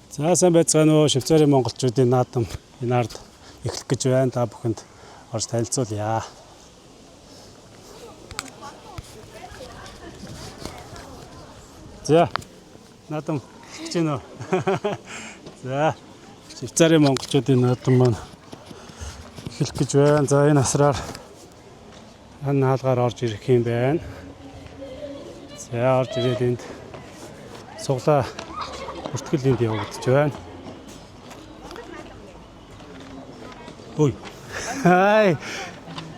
За сайн байцгаана уу Швейцарын монголчуудын наадам энэ ард эхлэх гэж байна. Та бүхэнд орж танилцуулъя. За наадам эхэлж байна уу? За Швейцарын монголчуудын наадам маань эхлэх гэж байна. За энэ асраар энэ хаалгаар орж ирэх юм байна. За орж ирээд энд суглаа бүртгэл энд явагдаж байна. Ой. Хай.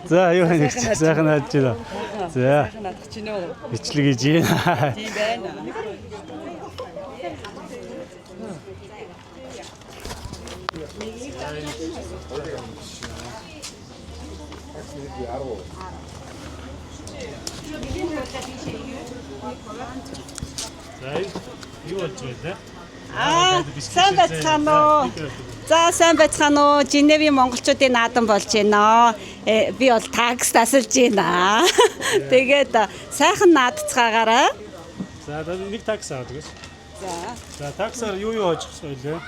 За юу нэг сайхан наадж байна. За. Сайхан наадах чинь үү? Бичлэг хийж байна. Тийм байна. За юу болж байна? Сайн байцгаана уу? За сайн байцгаана уу? Женевийн монголчуудын наадам болж байна. Би бол такс тасалж байна. Тэгээд сайхан наадцгаагаараа. За нэг такс аваад гэж. За. За таксаар юу хожих вэ?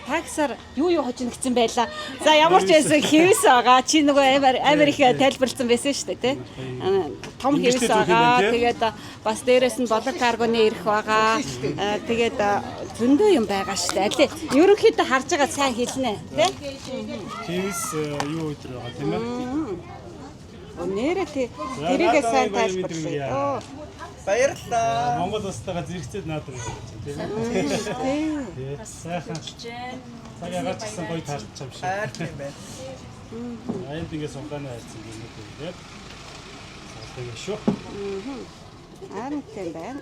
Таксаар юу хожих гэсэн байлаа. За ямар ч байсан хэвс байгаа. Чи нөгөө Америк тайлбарлсан байсан шүү дээ, тий? Том хэвс байгаа. Тэгээд бас дээрэс нь болор каргоны ирэх байгаа. Тэгээд зөндөө юм байгаа шүү дээ. Ерөнхийдөө харж байгаа сайн хэлнэ, тий? Хэвс юу өдр байгаа тийм ээ? Нэрээ тэрийгээ сайн тайлбарлаа. Баярлалаа. Монгол улстайгаа зэрэгцээд наадам явуулж байна тийм ээ. Сайхан. Цаг ягаад ч гэсэн гоё таарч юм шиг. Тийм байна. Аянд ингэ суглааны хайцсан юм уу тийм. Тэгээ шүү. Харин тийм байна.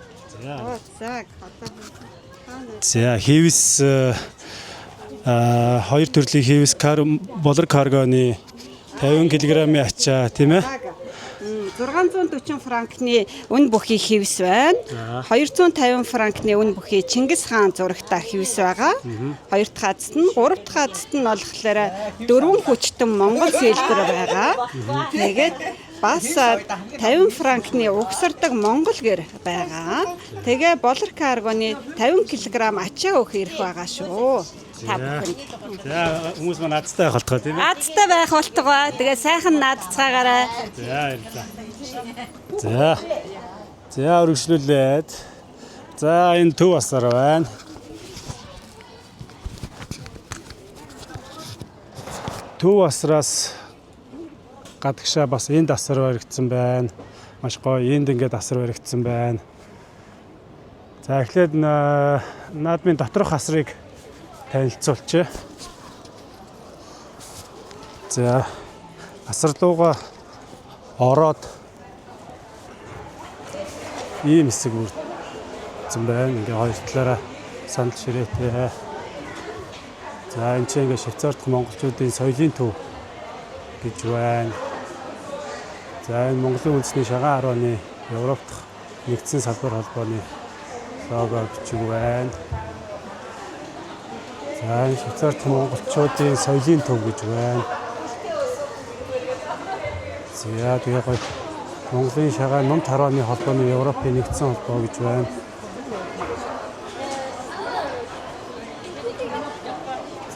За хэвс хоёр төрлийн хэвс болор каргоны 50 кг-ийн ачаа тийм ээ. 640 франкны үн бүхий хэвс байна. 250 франкны үн бүхий Чингис хаан зурагтай хэвс байгаа. Хоёр дахь хазт нь, гурав дахь хазт нь болохоор дөрвөн хүчтэн монгол сэлбэр байгаа. Тэгээд бас 50 франкны угсардаг монгол гэр байгаа. Тэгээ болор каргоны 50 кг ачаа өөх ирэх байгаа шүү. Та бүхэнд. За хүмүүс маань азтай байх болтгоо тийм ээ. Азтай байх болтгоо. Тэгээ сайхан наадцгаагаарай. За баярлалаа. За өргөжлүүлээд. За энэ төв асар байна. Төв асраас гадагшаа бас энд асар баригдсан байна. Маш гоё энд ингээд асар баригдсан байна. За эхлээд наадмын доторх асрыг танилцуулчих. За асар руугаа ороод ийм хэсэг үрдсэн байна. Ингээ хоёр талаараа сандал ширээтэй. За энэ чинь ингээ Швейцарт монголчуудын соёлын төв гэж байна. За энэ Монголын үндэсний шагаан 10-ны Европ дахь нэгдсэн салбар холбооны лого бичиг байна. За энэ Швейцарт монголчуудын соёлын төв гэж байна. За тэгээ гоё Монголын шагаан нум тарваны холбооны Европын нэгдсэн холбоо гэж байна.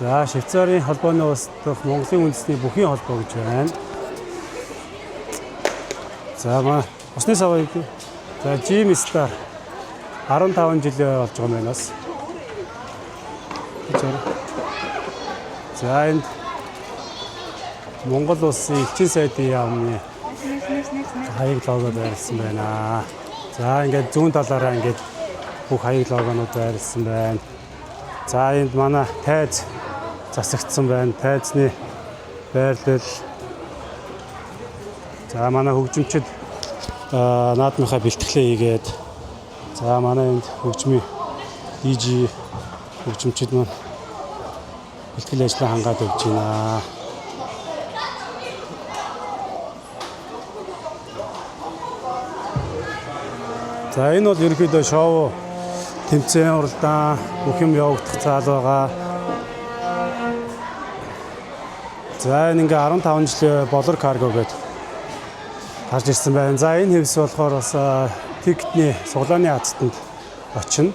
За Швейцарын холбооны улс дахь Монголын үндэсний бүхий холбоо гэж байна. За усны саваа юу вэ? За Jim Star 15 жил болж байгаа юм байна бас. За энд Монгол улсын элчин сайдын яамны хаяг лого байрлсан байна. За ингээд зүүн талаараа ингээд бүх хаяг логонууд байрлсан байна. За энд манай тайз засагдсан байна. Тайзны байрлал. За манай хөгжимчид наадмынхаа бэлтгэлээ хийгээд за манай энд хөгжмийн DJ хөгжимчид маань бэлтгэл ажлаа хангаад өгч байна. За энэ бол ерөнхийдөө шоу тэмцээн уралдаан бүх юм явагдах цаал байгаа. За энэ ингээ 15 жилийн болор карго гэдэг гарч ирсэн байна. За энэ хэвс болохоор бас тикетний суглааны хацтанд очино.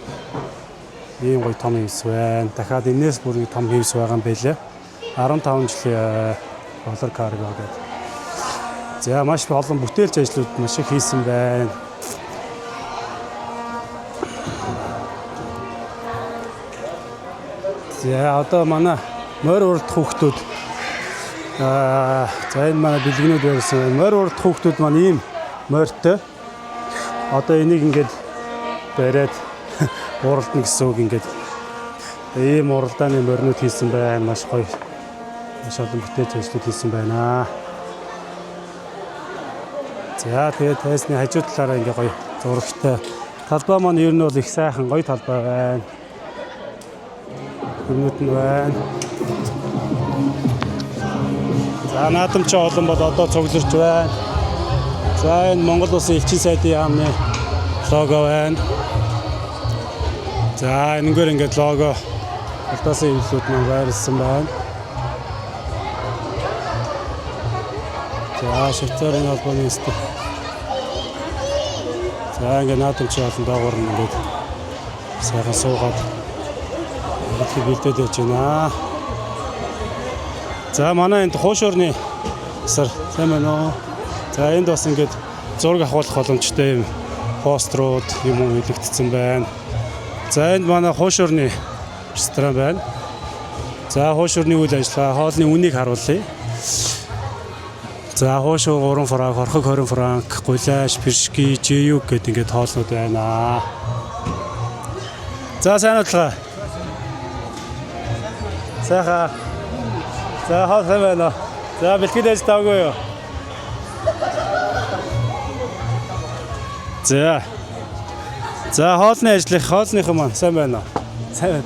Ийм гоё том хивс байна. Дахиад энэс бүр том хивс байгаа юм байлээ. 15 жилийн Color Cargo гэдэг. За маш олон бүтээлч ажлууд маш их хийсэн байна. За одоо манай морь урд хүүхдүүд за энэ манай бэлгэнүүд байсан. Морь урд хүүхдүүд маань ийм морьтой. Одоо энийг ингээд бариад уралдана гэсэн үг ингээд. Ийм уралдааны моринууд хийсэн байна. Маш гоё. Маш олон бүтээж ажлууд хийсэн байна. За тэгээд тайсны хажуу талаараа ингээ гоё зурагтай. Талбай маань ер нь бол их сайхан гоё талбай байна. Хүмүүд нь байна. За наадамч олон бол одоо цугларч байна. За энэ Монгол Улсын элчин сайдын яамны лого байна. За энэгээр ингээд лого Улсын хэллүүд маань байрлсан байна. За Швейцарын холбооны эсдэг. За ингээд наадамч олон доогоор нь ингээд сайхан суугаад их бэлдээд байж байна. За манай энд хуушуурны сар сайн байна уу? За энд бас ингээд зураг авахлах боломжтой юм пострууд юм уу илэгдсэн байна. За энд манай хуушуурны ресторан байна. За хуушуурны үйл ажиллагаа хоолны үнийг харуулъя. За хуушур 3 франк, хорхог 20 франк, гуляш, пиршки, жиюг гэдэг ингээд хоолнууд байна. За сайн уу? Сайхан. За хоол сайн байна. За бэлтгэл ажил тавгүй юу? За. За хоолны хоолныхан маань сайн байна. Сайн.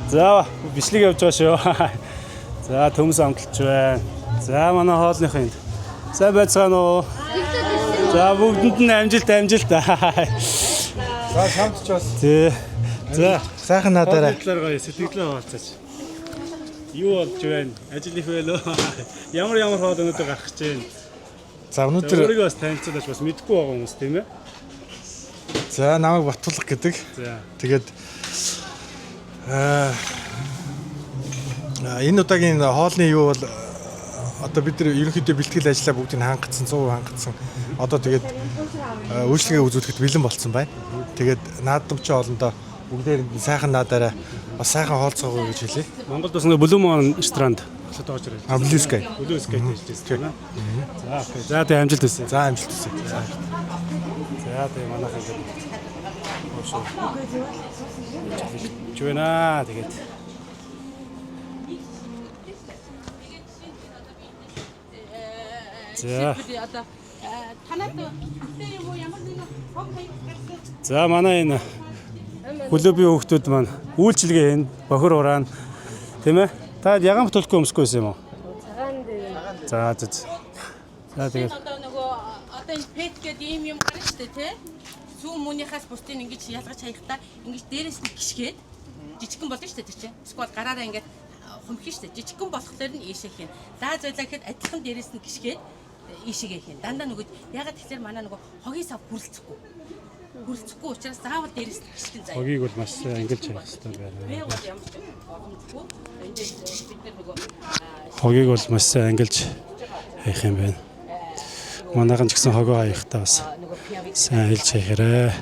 За бичлэг явж байгаа шүү. За төмс амталж байна. За манай хоолныхан. Сайн байцгаана уу? За бүгдэнд нь амжилт. За самтч бас. За Сайхан надаарай. Талаар гоё сэтгэлээ хаалцаач. Юу болж байна? Ажил их байлоо. Ямар хоол өнөдөө гарах гэж байна? За өнөөдөр өөрийгөө бас танилцуулж бас мэдэхгүй байгаа хүмүүс тийм ээ. за намайг Батулга гэдэг. За. Тэгээд энэ удаагийн хоолны юу бол одоо бид нар ерөнхийдөө бэлтгэл ажиллаа бүгдийг хангацсан 100% хангацсан. Одоо тэгээд үйлчлэгээ үзүүлэхэд бэлэн болцсон байна. Тэгээд наадамч олондоо бүгдээр сайхан надаараа бас сайхан хоолцоогоо гэж хэлье. Монголд бас нэг Блумон ресторанд хөтлөж байгаа ч байна. Блюскай. Блюскай гэж байна. За окей. За тэг амжилт хүсье. За амжилт хүсье. За тэг манайхан гэдэг. Чуйна тэгээд. За. За манай энэ клубын хүүхдүүд маань үйлчлэгээ хийн бохир ураана тийм ээ. Та яган бүтүүлэхгүй өмсөхгүй юм уу? Цагаан дээр. За. За тэгээд Одоо нөгөө одоо энэ пет гэдэг ийм юм гарна шүү дээ тий. Сүүн мөнийхээс бусдыг ингэж ялгаж хаяхдаа ингэж дээрээс нь гიშгээд жижигхэн болно шүү дээ тэр чинь. Эсвэл гараараа ингэж хумхин шүү дээ. Жижигхэн болохоор нь ийшээ хийн. Лаа зойлаа гэхэд адилхан дээрээс нь гიშгээд ийшээгээ хийн. Дандаа нөгөө ягаад тэгэхээр манай нөгөө хогийн сав хүрэлцэхгүй учраас заавал дээрээс нь гიშгэн заяа. хогийг бол маш ангилж хайх хэрэгтэй байна. Би бол ямар ч боломжгүй. Энд бид нар нөгөө Хогийг бол маш сайн ангилж хайх юм байна. Манайхан ч гэсэн хогоо хаяхтаа бас сайн хэлж хайхаарай.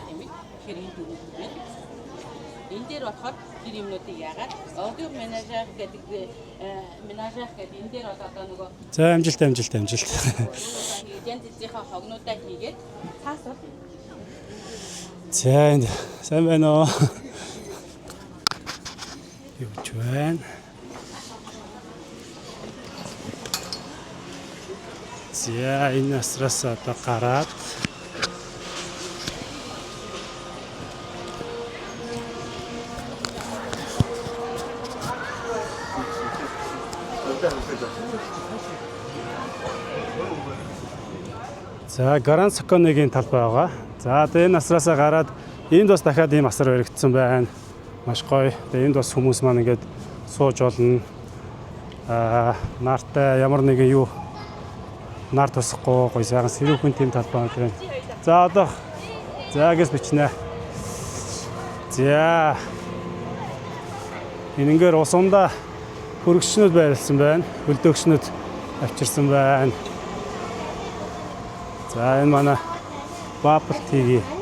энэ дээр болохоор тэр юмнуудыг яагаад одыг менежер гэдэг энэ дээр одоо нөгөө За амжилт. янз бүрийнхээ хогнуудаа хийгээд цаас бол За энд сайн байна уу? Юу ч байна. За энэ насраас одоо гараад За Гранд Соконыгийн талбай байгаа. За одоо энэ насраасаа гараад энд бас дахиад ийм асар баригдсан байна. Маш гоё. Тэгээ энд бас хүмүүс маань ингээд сууж болно. Нартай ямар нэгэн юу нар тусахгүй гоё сайхан сэрүүхэн тийм талбай байна. За одоо за гэж бичнэ. За Энэнгээр усандаа хөргөчнүүд байрлсан байна. Хөлдөөгчнүүд авчирсан байна. За энэ манай Bubble Tea-гийн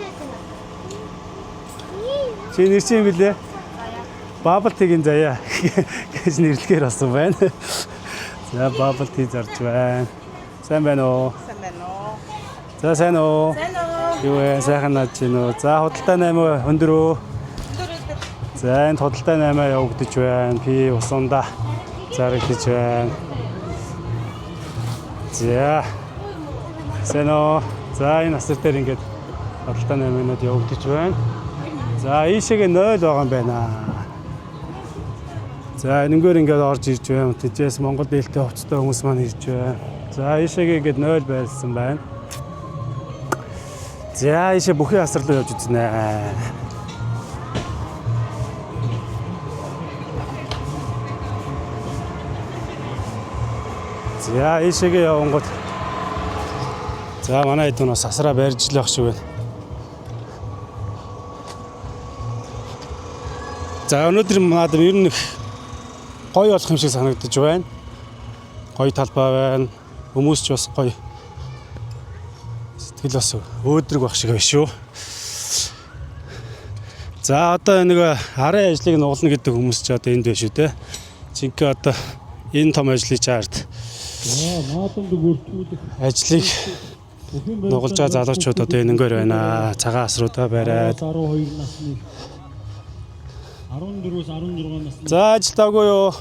чи нэр чинь билээ? Bubble Tea-гийн заяа гэж нэрлэхээр болсон байна. За Bubble Tea зарж байна. Сайн байна уу? Сайн байна уу? За сайн уу? Сайн уу? Юу вэ? Сайхан наад чинь үү? За худалдаа 8 өндөр үү? За энэ худалдаа 8 явагдаж байна. Би усандаа зарагдаж байна. За. Сайн уу? За энэ асар дээр ингээд худалдаа 8-нууд явагдаж байна. За ийшээгээ 0 байгаа юм байна. За энэгээр ингээд орж ирж байна. Тэжээс Монгол дээлтэй хувцастай хүмүүс маань ирж байна. За ийшээгээ ингээд 0 байлсан байна. За ийшээ бүхий асар руу явж үзнэ. За ийшээгээ явангууд за манай хэд бас асраа барьж л байх шиг байна. За өнөөдөр надад ер нь гоё болох юм шиг санагдаж байна. Гоё талбай байна. Хүмүүс ч бас гоё. Сэтгэл бас өөдрөг байх шиг байна шүү. За одоо нэг арын ажлыг нугална гэдэг хүмүүс ч одоо энд байна шүү те. Жинхэнэ одоо энэ том ажлыг чаард ажлыг нугалж байгаа залуучууд одоо энэнгээр байна. Цагаан асруудаа бариад 12 насны 14-өөс 16 насны за ажилтаагүй юу?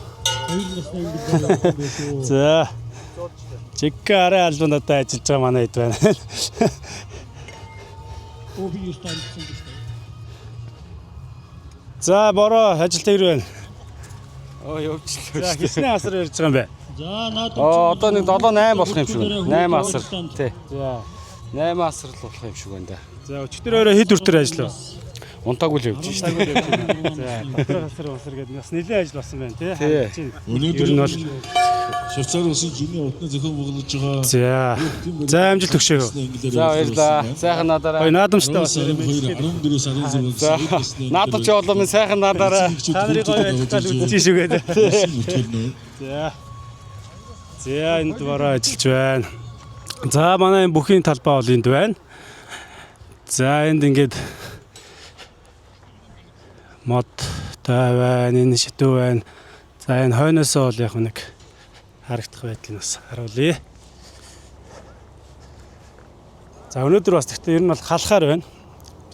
2 насны ингээд байсан. За. Жинхэнэ арын албанд одоо ажиллаж байгаа манай хэд байна. Оби юустаа гэсэн юм байна. За бороо ажилт ир байна. Явчихлаа. За хэсний асар ярьж байгаа юм бэ? За надад Одоо нэг 7-8 болох юм шиг байна. 8 асар. Тий. За. 8 асар л болох юм шиг байна да. За өчтөр өөрөө хэд хүртэр ажиллав? Унтаагүй л явж шүү дээ. За дотроо асар гэдэг бас нэлээд ажил болсон байна тий. өнөөдөр Ер нь бол Швейцар улсын жимийн утны зохион байгуулж байгаа. за амжилт өгшөөгөө. За баярлаа. Сайхан надаараа. Гоё наадамжтай бас. 14-өөс 16 За наадам ч болоо сайхан надаараа. Та нарыг гоё ажиллаж үзэж шүүгээд. За. За энд бороо ажиллаж байна. За манай бүхний талбай бол энд байна. За энд ингээд мод тай байна, энэ шитүү байна. За энэ хойноосоо бол яг нэг харагдах байдлыг бас харуулъя. За өнөөдөр бас гэхдээ ер нь бол халахаар байна.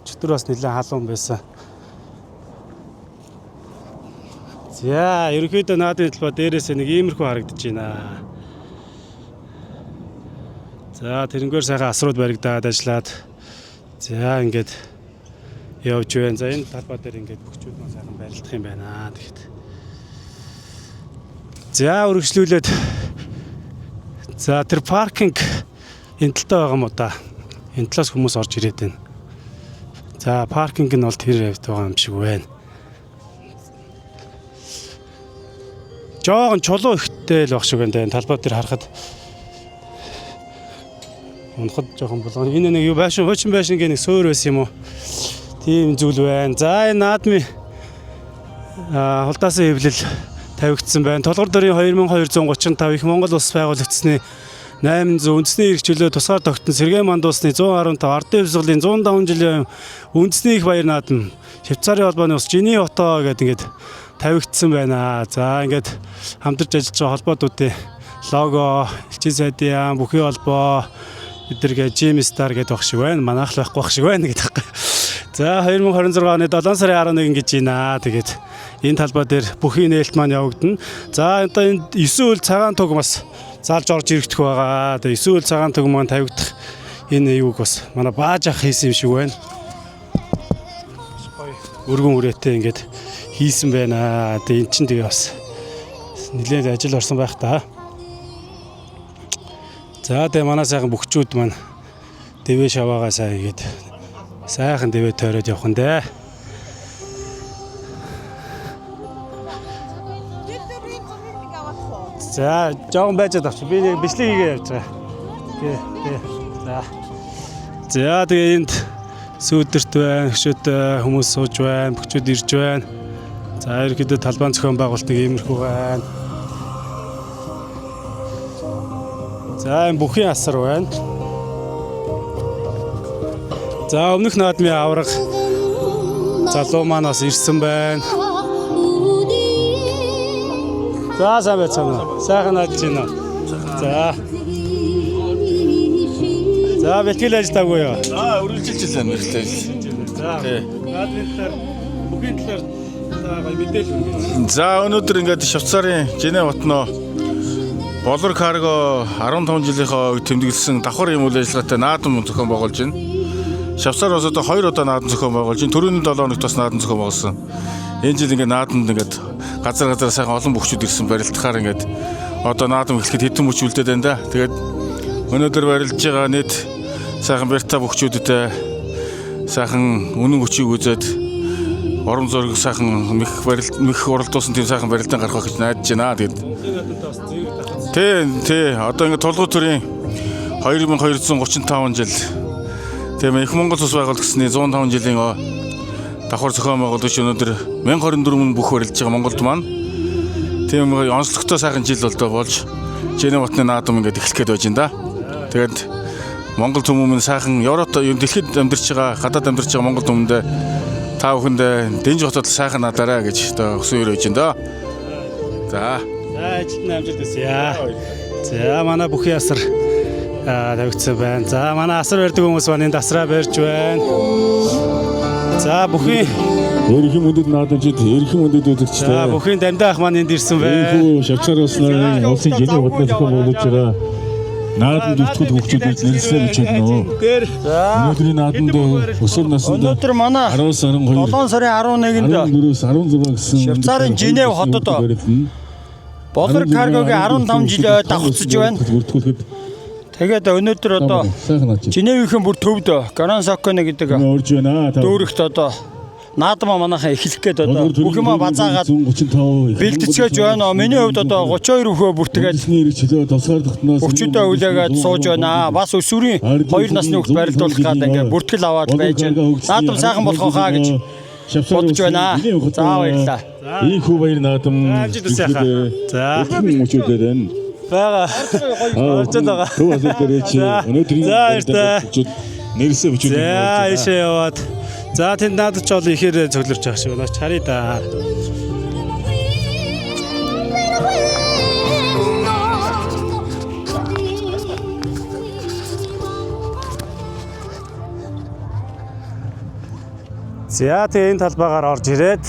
Өчигдөр бас нэлээд халуун байсан. За ерөнхийдөө наадмын талбай дээрээс нэг иймэрхүү харагдаж байна. За тэрнгээр сайхан асрууд баригдаад ажиллаад за ингээд явж байна. За энэ талбай дээр ингээд бүгчүүд маань сайхан барилдах юм байна. Тэгэхэд за үргэлжлүүлээд за тэр паркинг энэ талтай байгаа юм уу да? Энэ талаас хүмүүс орж ирээд байна. За паркинг нь бол тэр хавьд байгаа юм шиг байна. Жоогон чулуу ихтэй л байх шиг байна. Энэ талбай дээр харахад унахад жоохон болоо. Энэ нэг юу байшин хуучин байшин гэх нэг суур байсан юм уу? Тийм зүйл байна. За энэ наадмын хулдаасан хэвлэл тавигдсан байна. Толгор дөрийн 2235 их Монгол улс байгуулагдсны 800 үндэсний эрх чөлөө тусгаар тогтсон Сэргээн мандуусны 115 ардын хувьсгалын 105 жилийн үндэсний их баяр наадам Швейцарын холбооны ус Жини Ото гэдэг ингээд тавигдсан байна. За ингээд хамтарч ажиллаж байгаа холбоотуудын лого, элчин сайдын яам, бүхий холбоо эдгээр Jim Star гэдэг баг шиг байна. Манайх л байхгүй баг шиг байна гэдэг. За 2026 оны 7 сарын 11 гэж байна. Тэгээд энэ талбай дээр бүхий нээлт маань явагдана. За одоо энэ 9 үйл цагаан туг бас заалж орж ирэхдэх байгаа. Тэгээд 9 үйл цагаан туг маань тавигдах энэ юуг бас манай бааж ах хийсэн юм шиг байна. Өргөн үрээтэй ингээд хийсэн байна. Тэгээд эн чинь тэгээ бас нэлээд ажил орсон байх та. За тэгээ манай сайхан бүхчүүд маань дэвэ шаваагаа сайн игээд сайхан дэвэ тойроод явах нь дээ. За жоохон байж авч би нэг бичлэг хийгээ явж байгаа. Тий. За тэгээ энд сүүдэрт байна, хөшөөд хүмүүс сууж байна, бүхчүүд ирж байна. За ерөнхийдөө талбайн зохион байгуулалтыг иймэрхүү байна. За энэ бүхий асар байна. За өмнөх наадмын авраг залуу маань бас ирсэн байна. За сайн байцгаана уу? Сайхан наадж байна уу? За. За бэлтгэл ажиллаагүй юу? Үргэлжилж байна мэрэгтэй. За. Наадмын талаар бүхий талаар гой мэдээлэл өгье. За өнөөдөр ингээд Швейцарын Женев хотноо Болор карго 15 жилийнхоо тэмдэглэсэн давхар юм үйл ажиллагаатай наадам зохион байгуулж байна. Швейцар улс одоо 2 удаа наадам зохион байгуулж байна. Түрүүний 7 хоногт бас наадам зохион байгуулсан. Энэ жил ингээд наадамд ингээд газар сайхан олон бүхчүүд ирсэн барилдахаар ингээд одоо наадам эхлэхэд хэдэн бүч үлдээд байна да. Тэгээд өнөөдөр барилдж байгаа нийт сайхан барьта бүхчүүдтэй сайхан үнэн хүчийг үзээд орон зураг сайхан мэх уралдуулсан тийм сайхан барилдаан гаргах гэж найдаж байна. Тэгээд тий одоо ингээд тулгуур төрийн 2235 жил тийм их Монгол улс байгуулагдсны 105 жилийн давхар зохион байгуулагч өнөөдөр 1024 бүх барилдж байгаа Монголд маань тийм онцлогтой сайхан жил болж Женев хотны наадам ингээд эхлэх гээд байж байна да. Тэгээд Монгол хүмүүс сайхан Европт дэлхийд амьдарч байгаа гадаад амьдарч байгаа Монгол хүмүүндээ та бүхэндээ дэнж хотод сайхан надаарай гэж одоо хүсвэр өгж байна да. За. Ажилтны амжилт хүсье. За манай бүхий асар тавигдсан байна. За манай асар барьдаг хүмүүс маань энэ асраа барьж байна. За бүхий Эрхэм хүндэт наадамчид эрхэм хүндэт үзэгчтэй. За бүхий дамдаа ах маань энд ирсэн байна. Энэхүү Швейцар улсын улсын Женев хотны зохион байгуулж байгаа наадамд өвчтөд хүүхдүүдэд нэрсээ бичиж байна. Өнөөдрийн наадамд өсвөр наснд өнөөдөр манай 7 сарын 11-нд 14-өөс 16 гэсэн Швейцарын Женев хотод Болор каргогийн 15 жилээ давхцаж байна. Тэгээд өнөөдөр одоо Женевийн бүр төвд Гран Соконе гэдэг дүүрэгт одоо наадмаа манайхан эхлэх гээд одоо бүх юм базаагаад бэлтцээж байна. Миний хувьд одоо 32 хөө бүртгээд бүчүүдээ үлээгээд сууж байна. Бас өсвөрийн 2 насны хүүхд барилдуулах гээд ингээ бүртгэл аваад байж байна. Наадам сайхан болох хаа гэж бодож байна. За баярлалаа. Ийм хүү баяр наадам. За. Мөчүүдээр байна. Бага. Орчод байгаа. Төв асуулт дээр чи өнөөдрийн нэрсээ бичиж За байна. ишээ яваад. За тэнд надад ч бол ихээр цоглорч байгаа шиг байна. Чарий да. За тэгээ энэ талбайгаар орж ирээд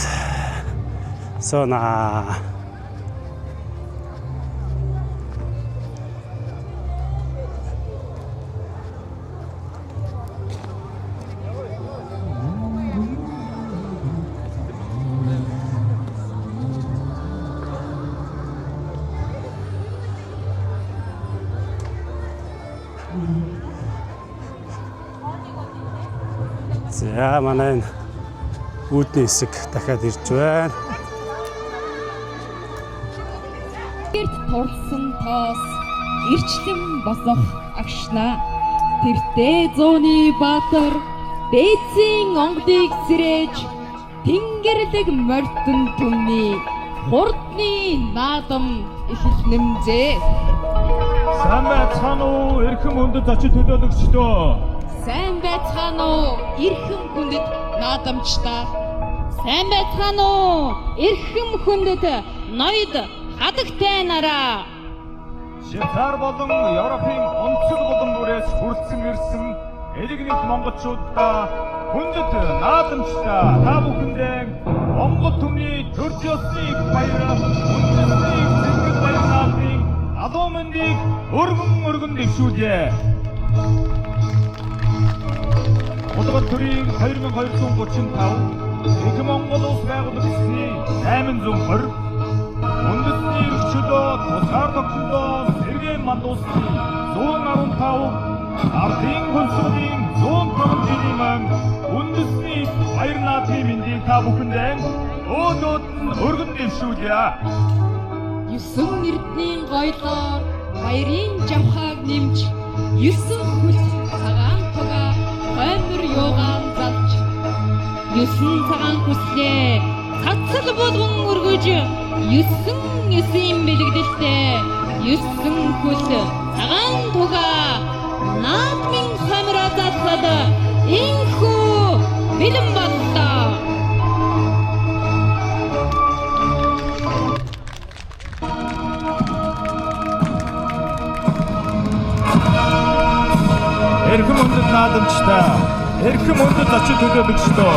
сона. За манай энэ үүдний хэсэг дахиад ирж байна. Гэрт турсан тоос ирчлэн босох агшна. Тэртээ зууны баатар бэцийн онгодыг сэрэж тэнгэрлэг мордон түмний хурдны наадам эхэлнэмжээ. Сайн байцгаана уу эрхэм хүндэт зочин төлөөлөгчдөө. Сайн байцгаана уу эрхэм хүндэт наадамчдаа. Сайн байцгаана уу эрхэм хүндэт ноёд хадагтай нараа. Швейцар болон Европын онцгой болон бүрээс хүрсэн ирсэн элэгнийх монголчуудаа хүндэт наадамчдаа та бүхэндээ Монгол түмний төр ёсны их баяр үндэсний зэвсэг баяр наадмын алуу мэндийг өргөн дэвшүүлье. Улаан төрийн 2235 их Монгол улс байгуулагдсны 820 үндэсний өрчлөө тусгаар тогтноо Сэргээн мандуусны 115 ардын хөлсөлийн 105 жилийн үндэсний баяр наадмын мэндийг та бүхэндээ өөдөөд нь өргөн дэвшүүлье. 9 эрдний гоёлоор баярын жавхааг нэмж 9 хөлс цагаан тугаа хоймор юугаан залж 9 цагаан хүслээ цацал болгон өргөж 9 бэлэгдэлтэй 9 хөл цагаан туга наадмын камера задлаад инхүү бэлэн боллоо. Эрхэм өндөд наадамчтай эрхэм өндөд зочин төлөөлөгчдөө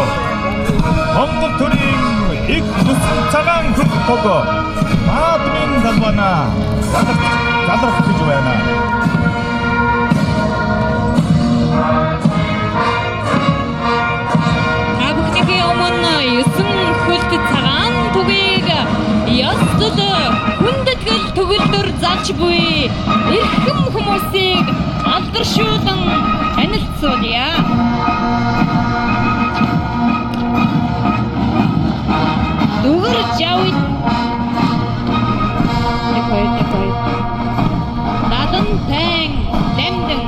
Монгол төрийн их бүсэн цагаан хөл того наадмын далбана залрах гэж байна. Бүгдний өмнө 9 хөлт цагаан тугийг ёстол хүндэтгэл төгөлдөр зааж буй эрхэм хүмүүсийг алдаршуулан танилцуулъя. Дүгэр жавид Надан тэн дэмдэн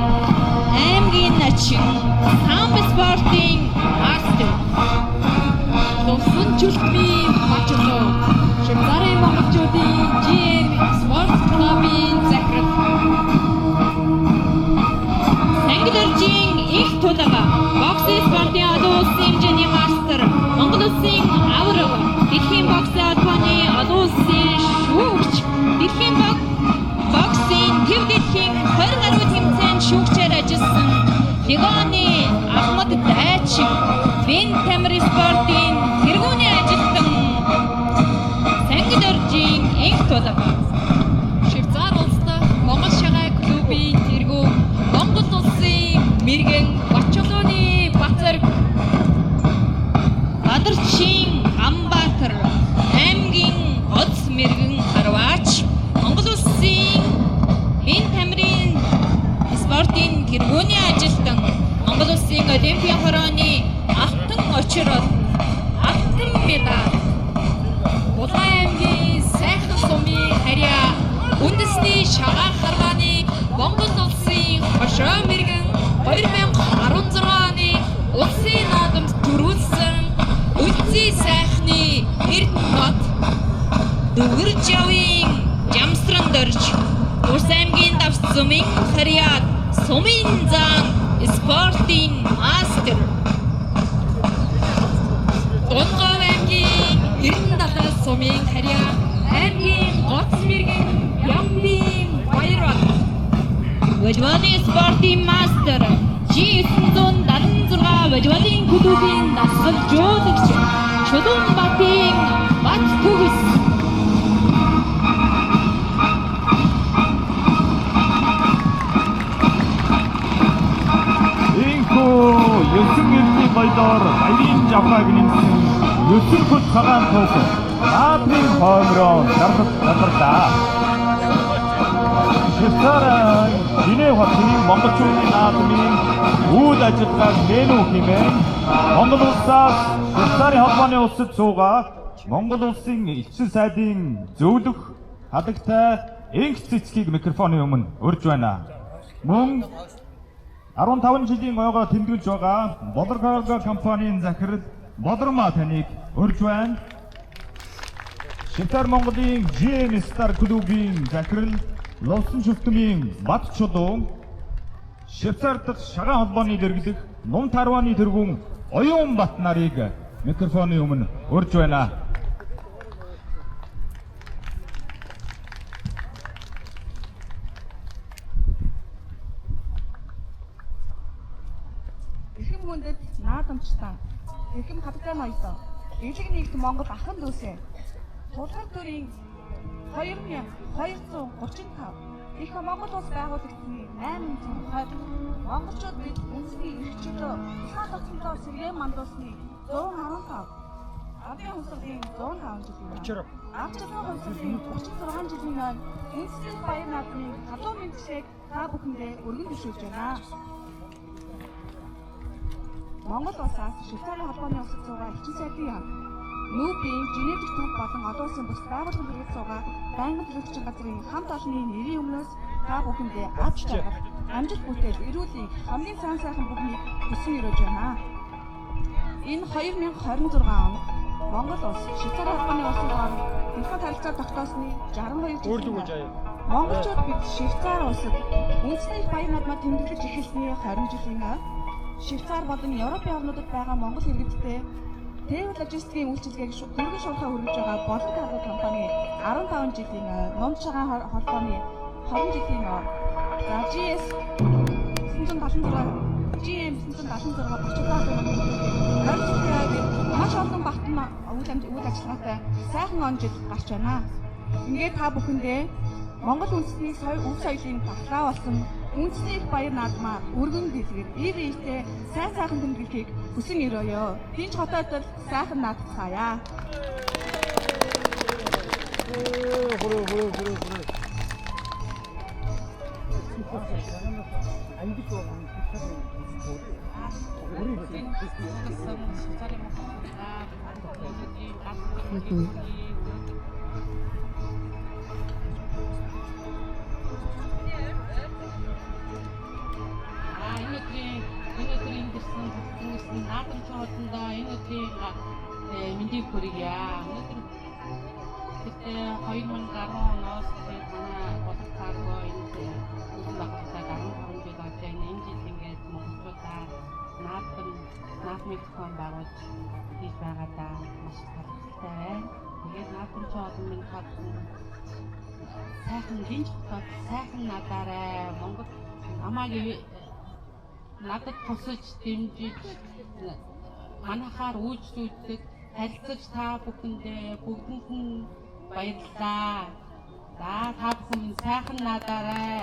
аймгийн начин самб спортын мастер Тосын чөлтми мачно Швейцарын монголчуудын GM спорт клубын захирал Ангидоржийн их тулага боксын спортын олон улсын хэмжээний мастер Монгол улсын авраг дэлхийн боксын албаны олон улсын шүүгч дэлхийн боксын төв дэлхийн 20 гаруй тэмцээнд шүүгчээр ажилласан Легоны Ахмад Дайчин Вин Тамир спортын тэргүүний ажилтан Ангидоржийн их тулага Швейцар улсдах Монгол шагаай клубын тэргүү Монгол улсын мэргэн Бачолооны Бацарг Адарчин Амбатар аймгийн Оц мэргэн Харваач Монгол улсын Вин Тамирын спортын тэргүүний ажилтан Монгол улсын Олимпийн хорооны алтан очрол алтан медаль Улаан аймгийн сайхан сумын харьяа үндэсний шагаан харгааны Монгол улсын хошоо мэргэн 2016 оны улсын наадамд төрүүлсэн үлций сайхны эрдэнэт дүгэр жавын жамсран дөрж Улс аймгийн давс сумын харьяад сумын зан спортын мастер Донгов аймгийн эрдэнэт сумын харьяа аймгийн гоц мэргэн Ямбин Баярбат Вожвоны спортын мастер G976 Вожвоны клубын дасгалжуулагч Чулуунбатын Бат Төгс Инхүү 9 баялаар баярын жавхаг нэмсэн 9 хөл цагаан туг наадмын хоомроо даргалтаа. Швейцарын Женев хотын монголчуудын наадмын үйл ажиллагааг нэнүү хэмээн Монгол улсаас Швейцарын холбооны улсад суугаа Монгол улсын элчин сайдын зөвлөх хадагтай инх цэцгийг микрофоны өмнө урьж байна. Мөн 15 жилийн ойгоо тэмдэглэж байгаа Болор Карго компанийн захирал Болормаа таныг урьж байна. Швейцар Монголын GM Star клубын захирал Ловсон шүлтмийн Бат Чулуун Швейцар дахь шагаан холбооны дэргэдэх Нум Тарваны тэргүүн Оюун Бат нарыг микрофоны өмнө урьж байна. Эрхэм хүндэт наадамчтай эрхэм капитан ноёдоо Эглэг нэгт Монгол ахын дүүсээ Тулгар төрийн 2235 их Монгол улс байгуулагдсан 820 монголчууд бид үндэсний эрх чөлөө хаан тогтнолоо сэргээн мандуулсны 115 Ардын хувьсгалын 105 жилийн Ардын хувьсгалын 36 жилийн өмнө үндэсний баяр наадмын халуун мэндчилгээг та бүхэндээ өргөн төшөөлж байна. Монгол улсаас Швейцарын холбооны улсад суугаа элчин сайдын яам Нүүбийн Женевдэх төв болон олон улсын бус байгууллагын хэрэгт суугаа байнгын төлөөлөгчийн газрын хамт олонны нэрийн өмнөөс та бүхэндээ аз жаргал, амжилт бүтээл, эрүүлийн хамгийн сайн сайхан бүхнийг хүсэн өрөөж байна. Энэ 2026 он Монгол улс Швейцар холбооны улсыг дэлхийн харилцаа тогтоосны 62 жил. Монголчууд бид Швейцар улсад үндэсний баяр наадмаа тэмдэглэж эхэлсний 20 жилийн өмнө Швейцар болон Европын орнуудад байгаа монгол иргэдтэй Тэвэл логистикийн үйлчилгээг түргэн шуурхаа хүргэж байгаа Болон Карго компани 15 жилийн Ном цагаан холбооны 20 жилийн за GS 976 GM 976 34 маш олон багтан үйл ажиллагаатай сайхан он жил гарч байна. Ингээд та бүхэндээ Монгол үндэсний өв соёлын батлаа болсон үндэсний их баяр наадмаар өргөн дэлгэр ив ивтэй сайхан тэмдэглэхийг хүсэн өрөөё. Динж хотоодол сайхан наадцгаая. наадамчуудаа энэ өдрийн мэндийг хүргье. Өнөөдөр гэхдээ 2010 оноос манай Болон Карго энэ багтаа 15 жил болж байна. Энэ жил ингээд монголчуудаа наадмын зохион байгуулж хийж байгаадаа маш талархалтай байна. Тэгээд наадамчууд минь хатсан сайхан динж хот сайхан надаарай. Монгол намайг надад тусаж дэмжиж манайхаар үйлчлүүлдэг харилцаж та бүхэндээ бүгдэнд нь баярлалаа. За та бүхэн сайхан надаарай.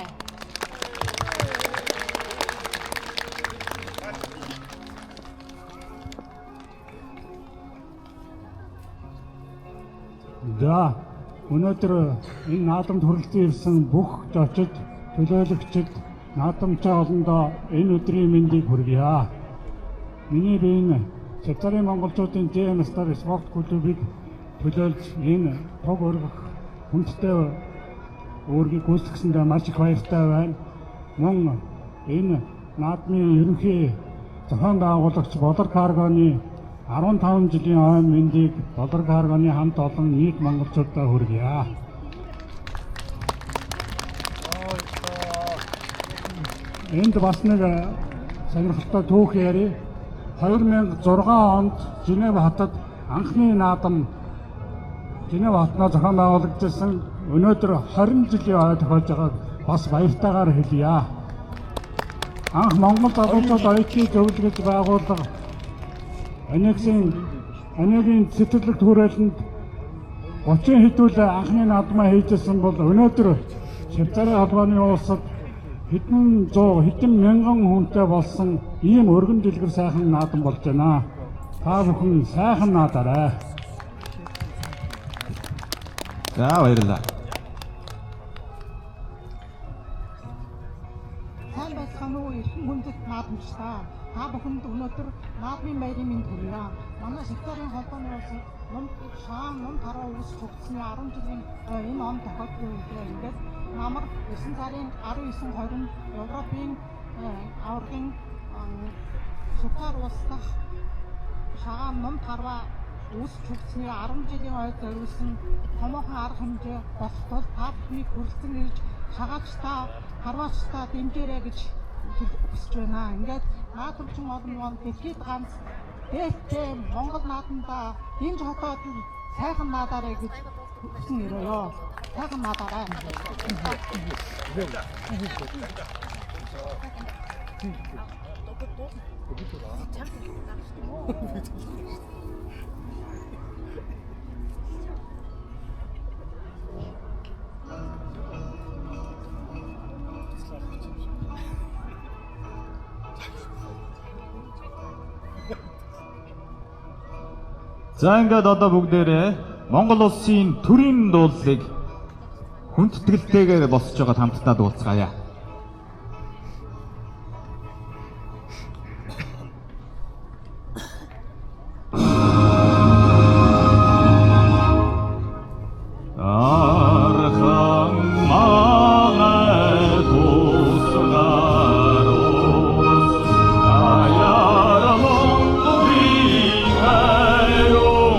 За өнөөдөр энэ наадамд хүрэлцэн ирсэн бүх зочид төлөөлөгчид наадамчаа олондоо энэ өдрийн мэндийг хүргье. Миний биеийн Швейцарын монголчуудын GM Star спорт клубыг төлөөлж энэ тог өргөх хүндтэй өөрийг гүйцэтгэсэндээ маш их баяртай байна. Мөн энэ наадмын ерөнхий зохион байгуулагч Болон Каргоны 15 жилийн ойн мэндийг Болон Каргоны хамт олон нийт монголчуудаа хүргье. Энд бас нэг сонирхолтой түүх яри. 2006 онд Женев хотод анхны наадам Женев хотноо зохион байгуулагдсан. Өнөөдөр 20 жилийн ой тохиолж байгааг бас баяртайгаар хэлье. Анх Монгол залуучууд оюутныг зөвлөж байгууллага Анегийн цэцэрлэгт хүрээлэнд 30 хэдүүл анхны наадмаа хийжсэн бол өнөөдөр Швейцарын холбооны улсад хэдэн мянган хүнтэй болсон ийм өргөн дэлгэр сайхан наадам болж байна. Та бүхэн сайхан наадаарай. За баярлалаа. Сайн байцгаана уу эрхэм хүндэт наадамчдаа. Та бүхэнд өнөөдөр наадмын баярын мэнд хүргье. Манай Швейцарын холбооны улсад ном тараа үүсч хөгжсөний 10 жилийн энэ он тохиолдсон үедээ ингээд намар 9 сарын 19-20-нд Европын аваргын Швейцар улс дахь шагаан ном тараа үүсч хөгжсөний 10 жилийн ойд зориулсан томоохон арга хэмжээ болох тул та бүхнийг хүрэлцэн ирж шагаачтаа харваачтаа дэмжээрэй гэж хүсэж байна. Ингээд наадамчин олон дэлхийд ганц дээлтэй Монгол наадамдаа динж хотоод сайхан наадаарай гэж хүсэн өрөөё. Сайхан наадаарай. За ингээд одоо бүгдээрээ Монгол улсын төрийн дуулалыг хүндэтгэлтэйгээр босч байгаа хамтдаа дуулцгаая. Аяра Монголын хайрон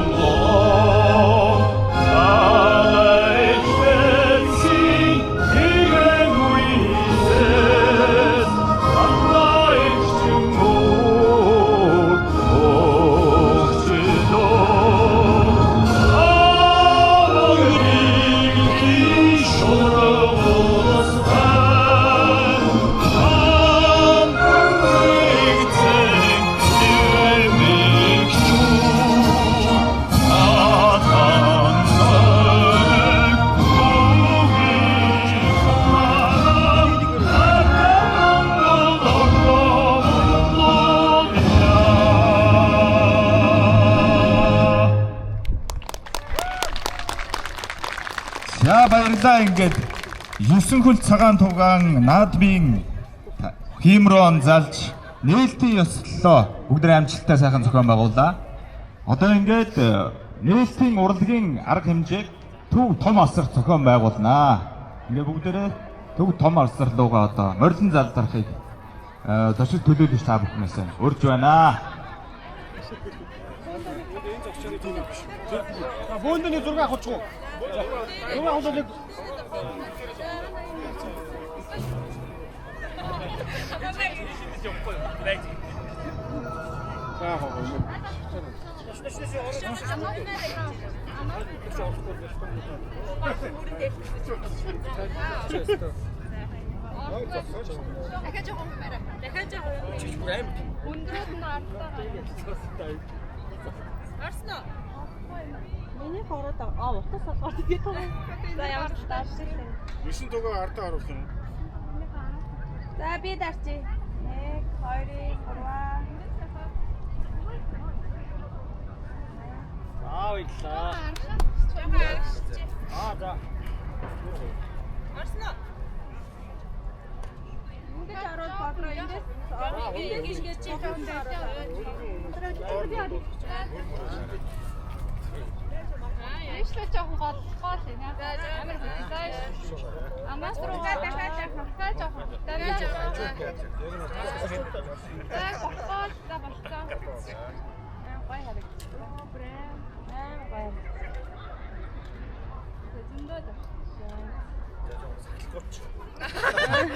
баярлалаа. Ингээд 9 хөл цагаан тугаан наадмын хиймрон залж нээлтийн ёслолоо бүгд амжилттай сайхан зохион байгууллаа. Одоо ингээд нээлтийн урлагийн арга хэмжээг төв том алсрах зохион байгуулнаа. Ингээд бүгдээрээ төв том алсрал руугаа одоо морилон залдарахыг зочид төлөөлөгч та бүхнээс урьж байна. Бөөндний зураг авчихгүй. Зураг авуулдаг. дахиад жоохон мээрэ. Дахиад жоохон. Чичгүй аим. Өндрөөд нь артаа. Арснаа. Миний хороод утас салгаад идэв тоо. За ямар ч тааш. 9 тугаа артаа харуулах юм. За би дарчи. 1 2 3. Баярлаа. За. Арснаа. Ингээд ороод бодлоо эндээс ингэж чи хамдаа. Яашлаа жоохон гол нэ. Амар хөдөлгөөш. Амаас руугаа дахиад жоохон. Дараа жоохон. Бохол за болцоо. Гой харагдсан. Брэм. Гой. Зөндөө.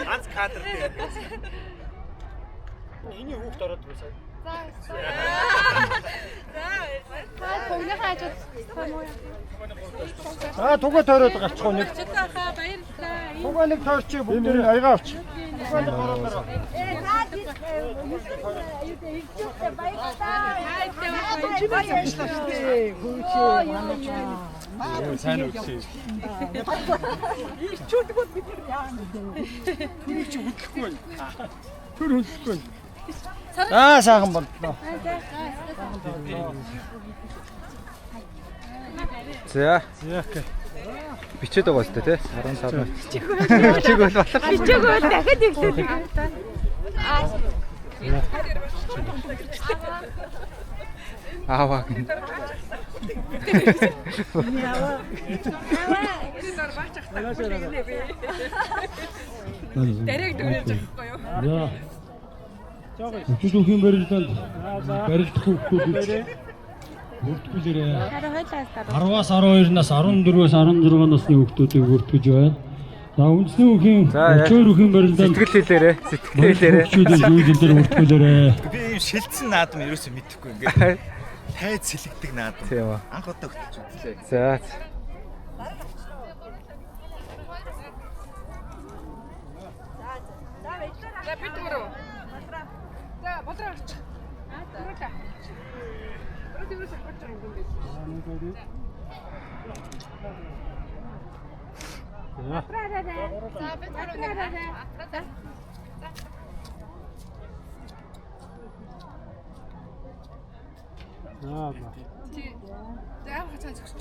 Ганц кадр дээр. Эний хүүхд ороод байсан. За. Бүгнийхээ ажил томоо. Тугаа тойроод гарчих нэг. Баярлалаа. Тугаа нэг тойрч бүгд аяга авч. Тугаа нэг ороод. Сайн үгүй. Ирчүүдгүүд бид яана дээ. Түр чи хөдлөхгүй байна. Түр хөдлөхгүй. Сайхан боллоо. За. Бичээд байгаа л дээ, 15 минут. Бичээг бол болох. Бичээг бол дахиад иглээ. Аваа. Дэрэг дөрөж авахгүй юу? Өчигдөр үхэн барилданд барилдах хүүхдүүд бүртгүүлээрээ 10-аас 12 нас 14-өөс 16 насны хүүхдүүдийг бүртгэж байна. За үндэсний үхэн өчигдөр үхэн барилданд сэтгэл хэлээрээ хүүхдүүдийн зүйлээр бүртгүүлээрээ. Би ийм шилдсэн наадам ерөөсөө мэдэхгүй ингээд хайд сэлэгдэг наадам. Тийм үү. Анх удаа хөтлөж үзлээ. За. За бид түрүү. За бодроо орч. Түрүүлээ. Түрүүлээ орч байгаа юм дээ. За бид түрүү. За. За яг хацаа зөвч.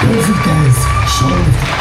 Perfect dance show.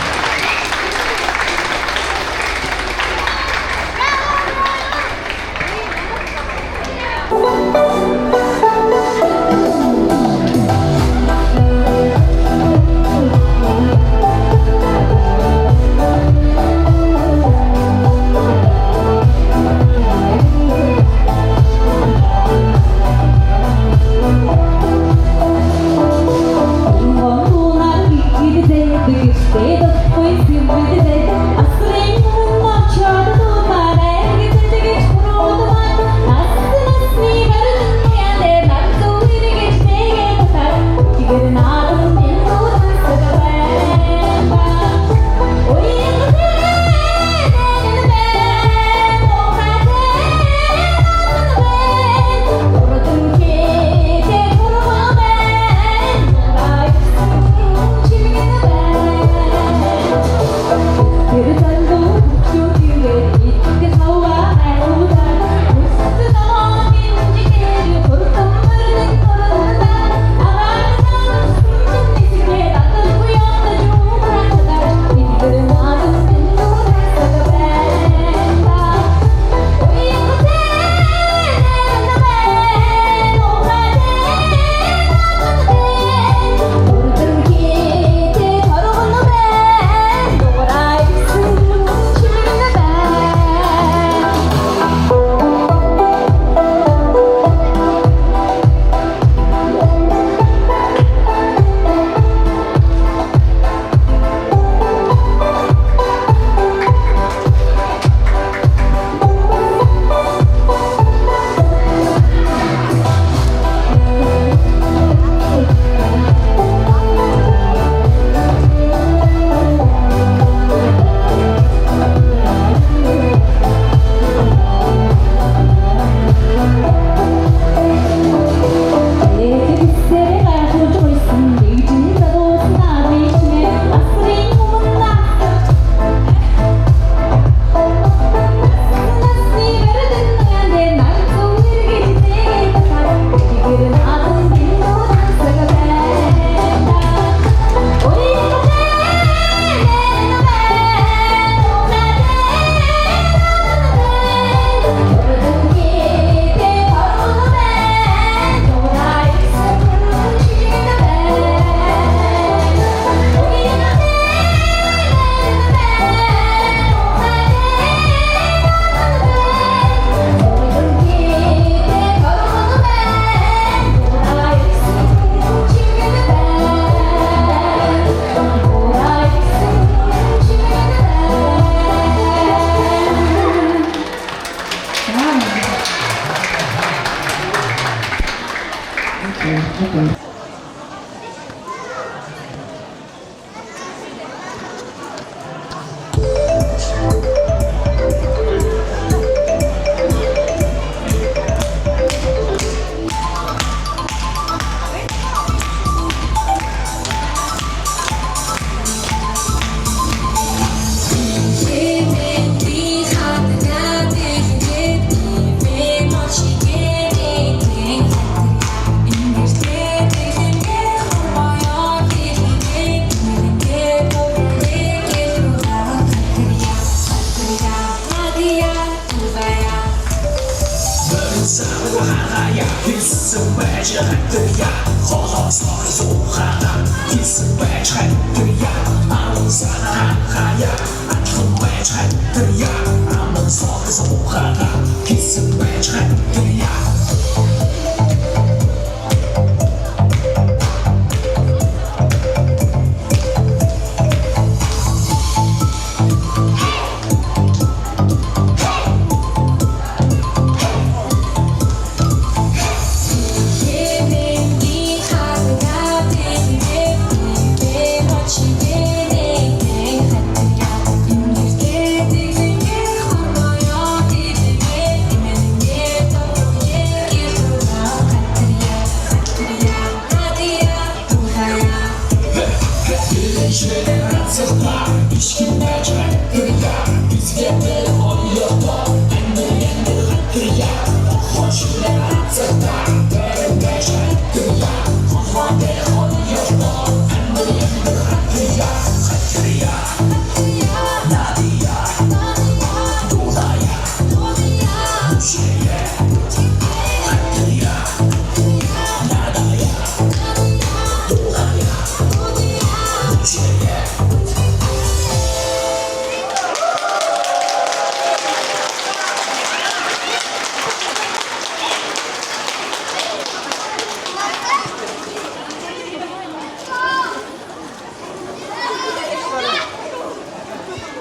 Yeah.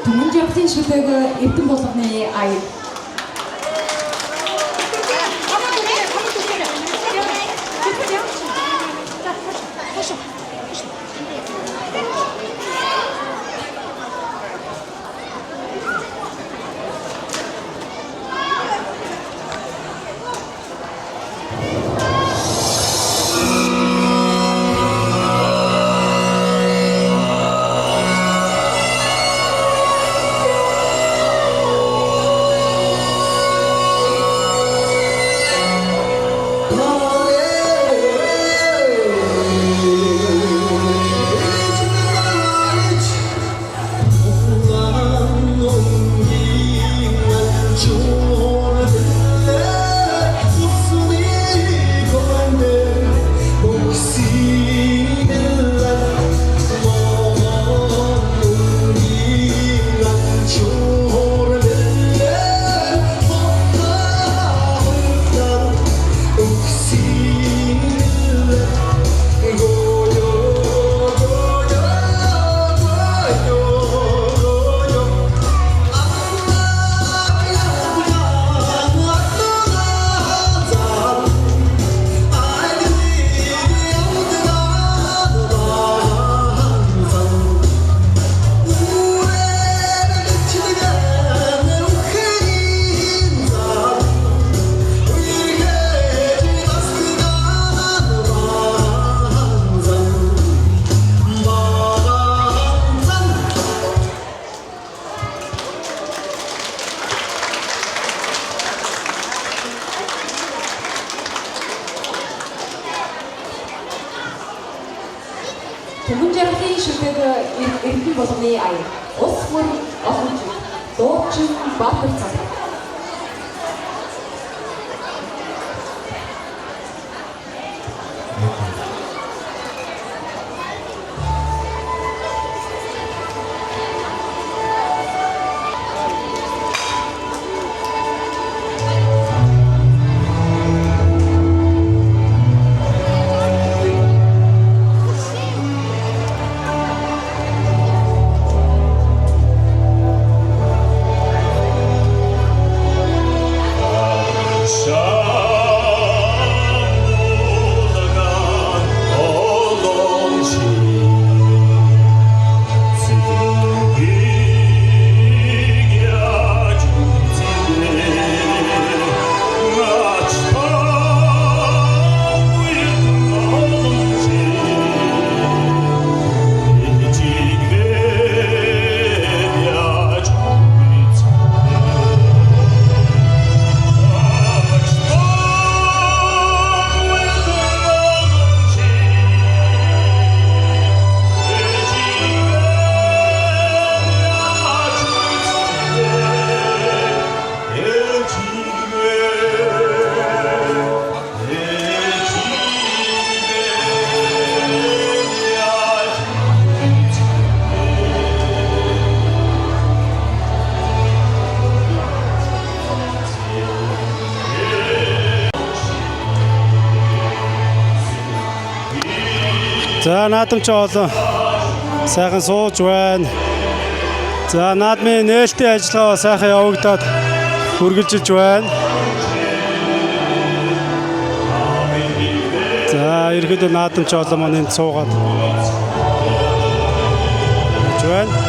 Түмэнжийн шүлэг эрдэм болгоны аяр. Түмэнжийн шүлэг эрдэм болгоны аяр. Ус мөр олон жил. Дуучин Баатар цаа. За наадамч олон сайхан сууж байна. За наадмын нээлтийн ажиллагаа сайхан явагдаад үргэлжилж байна. За ерөөдөө наадамч олон маань энд суугаад байна.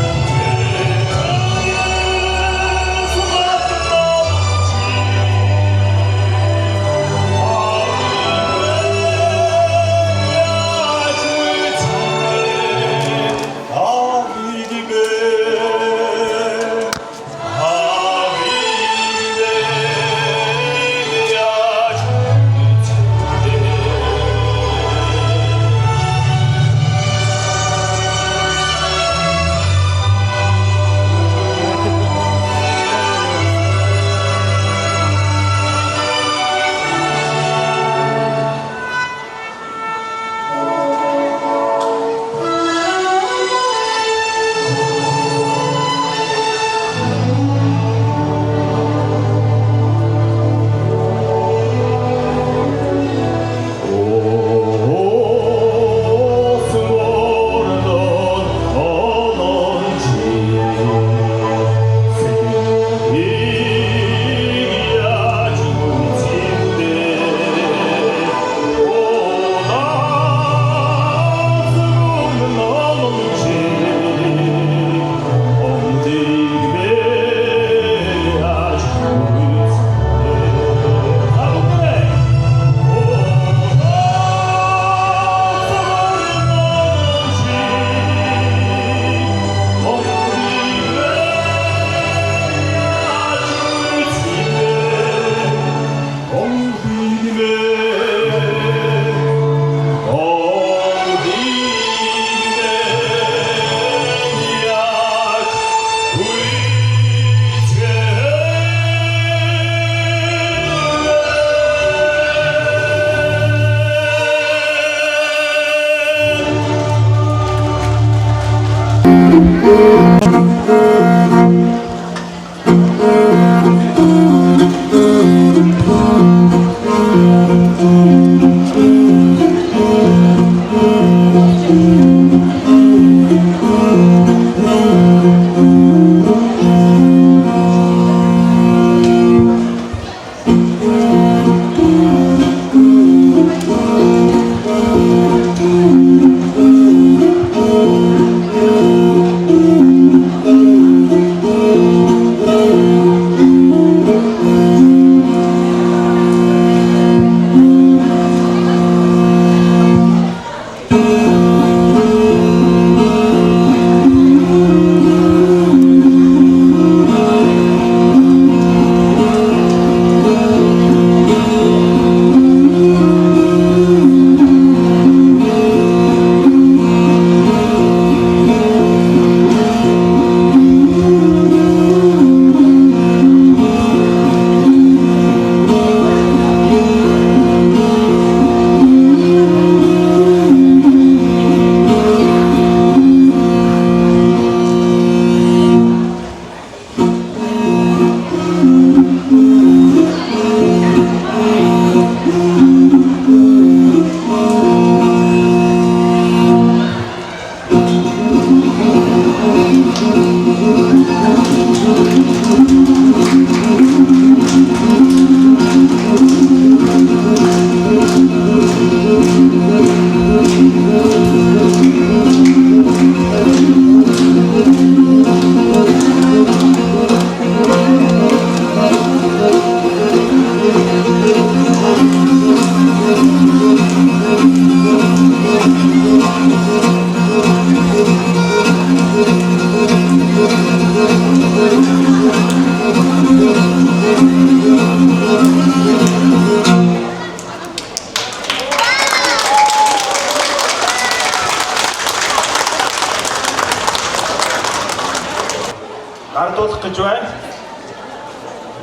Гардуулах гэж байна.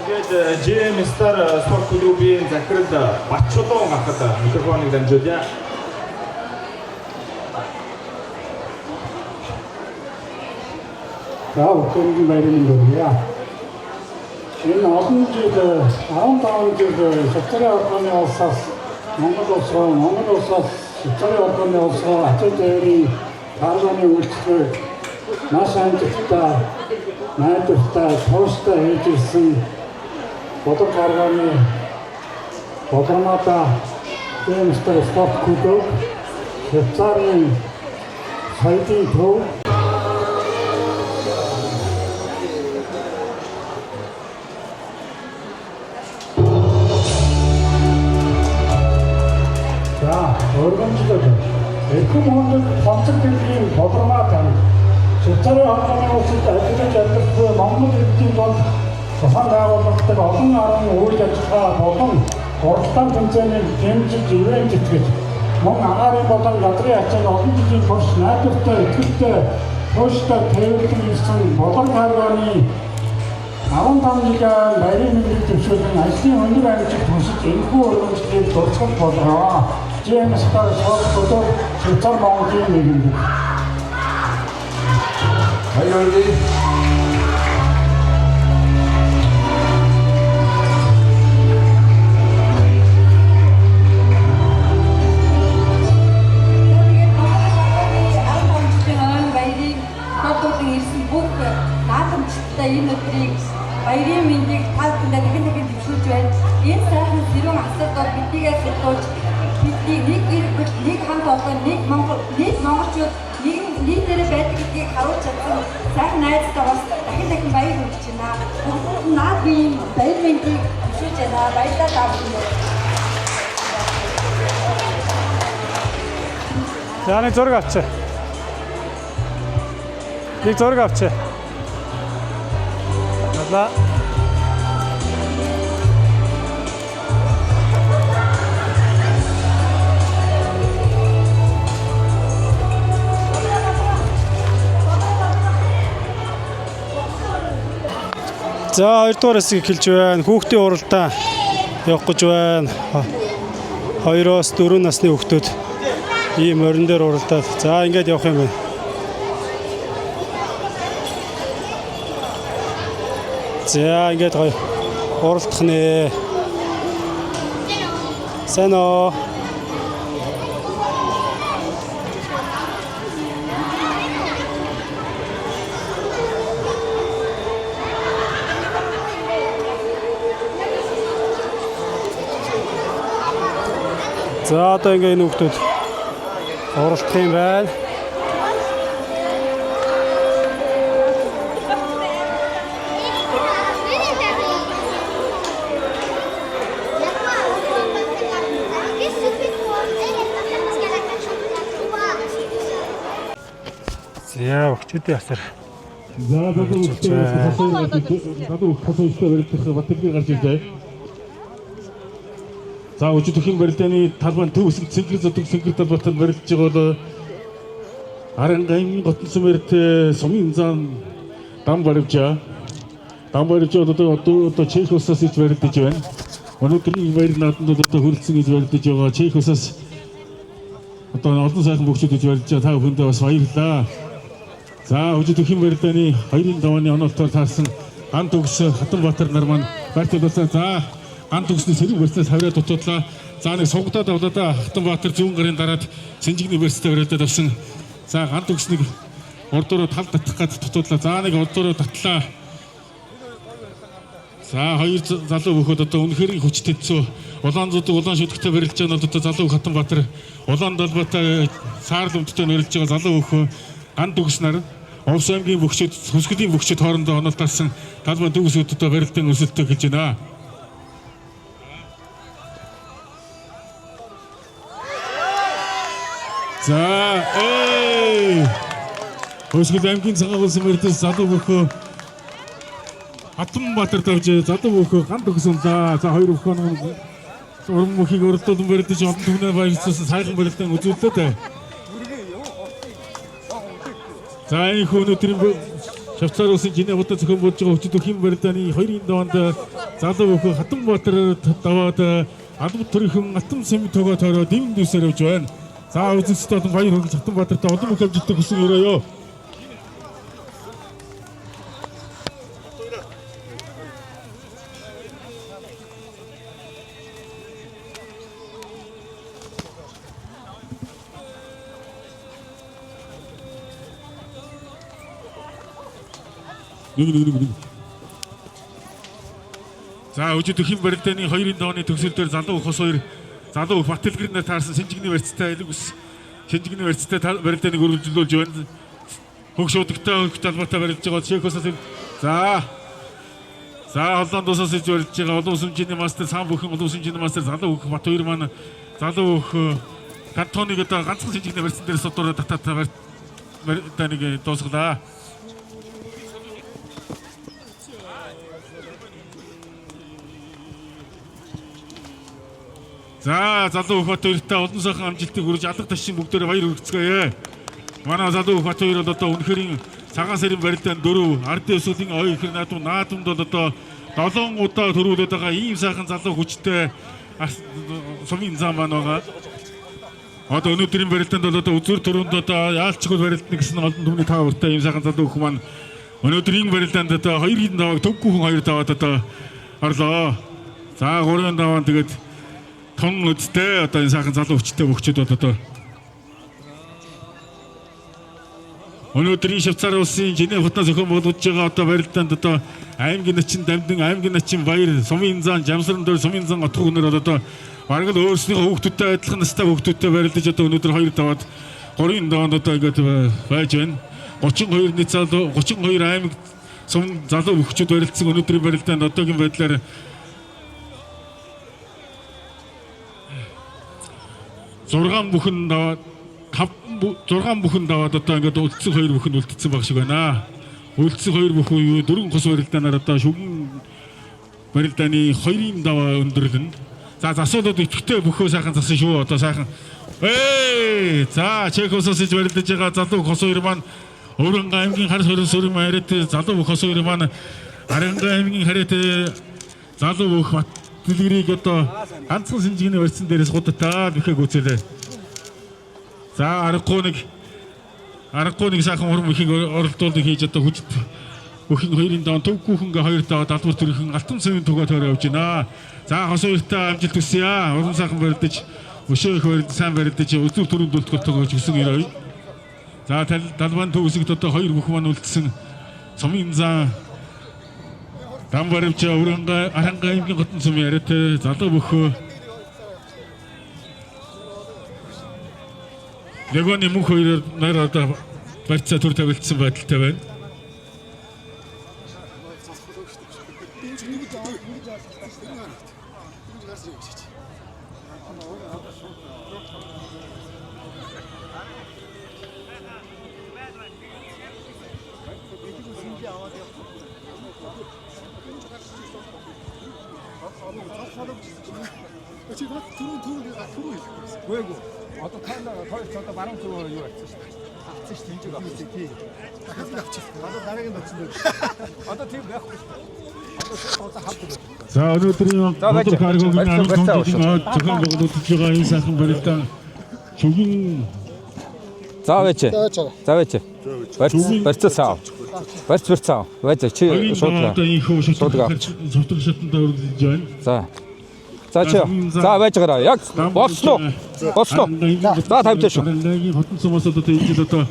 Тэгээд JM Star спорт клубын захирал Батчулуун ахад микрофоныг дамжуулъя. За өчигдөр байрны дөрвөө. Энэ олон жил 15 жил Швейцарын орны улсаас Монгол улсаас Швейцарын орны улсаа ачаал дээрийн парламентын үйлчлэг маш амжилттай найдвартай тууштай хийж ирсэн Бодлого гаргааны Бодлоготой JM Star спорт клуб Швейцарын соёлын төв Өргөмжлөд Эрхэм Монгол онцгой дэлхийн Бодлоготой Швейцарын орны улсад ажиллаж амьдарсан Монгол иргэдийн тулд тухайн байгууллагатай олон арга үйл ажиллагаа болон уралдаан тэмцээний дэмжиж ивент итгэж мөн агаарын болон газрын ачаал олон жилийн турш найдвартай ихтэй тууштай төвлөрсөн ирсэн Бодлого гаргааны 15 жилийн баярын мэндийг төвшүүлэн ажлын өндөр амжилт хүсэж энэхүү өргөмжлөлийг дурсгал болгоо. JM Star спорт клуб Швейцар Монголын нэгэн. Хайртай. Энэ өдрийг баярын мэндийг та бүхэндээ дахин төвшүүлж байна. Энэ сайхан зэрүүн асуудал биднийгээ сэтгүүлж бидний нэг хамт олон нэг монголчууд нийтээрээ байдаг гэдгийг харуулж чадсан сайхан найзтайгаас дахин баяр хүргэж байна. Бүгд наад биеийн баяр мэндийг төвшүүлж байна. Баярлалаа та бүхэнд. За нэг зураг авчаа. Нэг зураг авчаа. Ла. За 2 дугаар хэсгийг эхэлж байна. Хүүхдийн уралдаан явах гэж байна. 2-оос 4 насны хүүхдүүд ийм орон дээр уралдаад. За ингээд явах юм байна. За ингээд гоё уралдах нэ. Сайн уу? За одоо ингээ энэ хүүхдүүд уралдах юм байна. За өгчүүдийн асар. За хасуултаа барилдах баталгаа гарч ирлээ. За өчигдөрхийн барилдааны талбайн төв өсөлт цэнгэр зодог цэнгэр талбайтад барилдж байгаа бол Арангайн готон сумэрт сумын зам дам баривчаа. Дам баривчаа одоо Чех улсаас иж барилдаж байна. Өнөөдрийн баяр наадмад одоо хүрэлцэн иж барилдаж байгаа Чех улсаас одоо олон сайхан бүгчүүд иж барилдаж байгаа. Та бүхэндээ бас баярлалаа. За өчигдөрхийн барилдааны 2-5 оны онолтоор таарсан гант үгс Хатанбаатар нар маань барьцаалсан. За гант үгсний сэрэг барьцаас хавраа дутуудлаа. За нэг сугдаад авлаа Хатанбаатар зүүн гарын дараад Синжиг университет барилдаад авсан. За гант үгснийг урдуураа тал татах гэж дутуудлаа. За нэг урдуураа татлаа. За хоёр залуу хөхөд одоо үнэхээр хүчтэй төсөө улаан зүдэг улаан шүдэгтэй барилж байгаа нь одоо залуу Хатанбаатар улаан далбаатай саарл өмдтэй барилж байгаа залуу хөхөө гант үгс нар Овс аймгийн бүгчид хөсгөлийн бүгчид хоорондоо онолтолсон талбай төгсөдөлтөд барилдын өрсөлдөө хэлж байна. За хөсгөл аймгийн цагаан улсын мөрдөс залуу хөхөө Хатанбаатар тавж залуу хөхөө гант өгсөнлээ. За хоёр хөхөө уран мөхийг өрөлдүүлэн барилдаж олон түвнээ баярлуулсан сайхан барилдын үзүүлэлт. За энэ өнөөдрийн Швейцар улсын Женевад зохион болж байгаа өчигдөрхийн барилдааны 2-5 онд залуу хөхөө Хатанбаатар даваад албан төрийн атом сэм тогоо тоороо дэмэн дүүсээр явж байна. За үзэгчдод баяр хүргэж Хатанбаатарт олон бүх амжилттай хүсэн өрөөё. За өчигдөрхийн барилдааны 2-5 оны төгсөлтөөр залуу хос хоёр залуу Батэлгэрнээр таарсан Синжигний барьцтай элэгс Синжигний барьцтай барилдааныг өргөжлүүлж байна. Хөгшөөдөгтэй хөх талбайтай барилдж байгаа Чехосоос за Холланд улсаас иж барилдж байгаа олон улсын хэмжээний мастер сан бүхэн олон улсын хэмжээний мастер залуу хөх Бат хоёр маань залуу хөх кантоныг одоо ганцхан Синжигний барьцсан дээр содороо татаад барилдааныг дуусгалаа. За залуу Бат хоёртай олон сайхан амжилтыг хүргэж алга ташин бүгдээрээ баяр хүргэцгээе. Манай залуу Бат хоёр бол одоо үнэхээр цагаан сарын барилдаанд 4 ардын өсвөлийн ой ихэр наадамд бол одоо 7 удаа төрүүлээд байгаа ийм сайхан залуу хүчтэй сумын зам маань байгаа. Одоо өнөөдрийн барилдаанд бол одоо үзүр төрөнд одоо яалчгүй барилдана гэсэн олон түвний таавартай ийм сайхан залуу хөх маань өнөөдрийн барилдаанд одоо 2-5 төггүй хүн 2 даваад одоо орлоо. За 3-5 тэгээд тон үстэй одоо энэ сайхан залуу хүчтэй бүгчүүд одоо өнөөдрийн Швейцар улсын Женевад зохион болгож байгаа одоо барилдаанд одоо аймгийн начин дамдын аймгийн начин баяр сумын зан жамсран дээр сумын зан отох хүнээр одоо бараг л өөрсдийнхөө хүүхдүүдтэй адилхан настай хүүхдүүдтэй барилдаж одоо өнөөдөр 2 даваад 3-ын даваад одоо ингээд байж байна. 32 нийт залуу 32 аймаг сум залуу бүгчүүд барилдсан өнөөдрийн барилдаанд одоогийн байдлаар 6 бүхэн даваад 6 бүхэн даваад одоо ингээд үлдсэн 2 бүхэн үлдсэн баг шиг байна. Үлдсэн 2 бүхэн юу 4 гос барилдаанаар одоо шүгэн барилдааны 2-ын даваа өндөрлөн. За засуулаад итгэвтэй бөхөө сайхан засан шүү. Одоо сайхан. За Чехосоос иж барилдаж байгаа залуу гос хоёр маань Өрөнгө аймгийн хар хорин сүрэн хайрат залуу бөхөөс хоёр маань Арангай аймгийн хайрат залуу бөх Батэлгэрийг одоо ганцхан Синжигний барьцсан дээрээс гудтаа бүхэг үзэлээ. За аргагүй нэг сайхан уран бүхийг оролдуулдаг хийж одоо хүч Бүхэн 2-ын даван төвгүүхэнгээ 2 даваа далбар төрхөн алтан цэвийн тугаа тойроо явж байна. За хос хоёртаа амжилт хүсье. Уран сайхан барилдаж, өшөө их барилдаж, сайн барилдаж, өдөр төрөнд үлдэх тоглож гисэн ирээ. За далбан төв үсэгт одоо 2 бүх маань үлдсэн. Цомын зан дам баримч өрөнгө аранга аймгийн хотын цом яриат залуу бөхөө. Легоны мөнх хоёр нэр одоо барьцаа төр тавилдсан байдалтай байна. Одоо таанаа хоёр цоо баруун зүг юу болсон шүү дээ. Авсан шүү тэнцэг авсан. Тийм. Дахиад нь авчихсан. Одоо дараагийн нь авсан. Одоо тийм байхгүй шүү дээ. Одоо суулаа хавдаг. За өнөөдрийн Одор Каргогийн 15 жилийн зохион байгуулагдж байгаа энэ сайхан барилдаан шүгэн. За байж. За байж. Барьцаа. Барьцаа. Байж чи шуудлаа. Одоо энэ хөө шуутдаг шатанд өргөж байна. За. За чи. За байж гараа. Яг болсноо. За тавьж шүү. Хотын цомоос одоо энэ жил одоо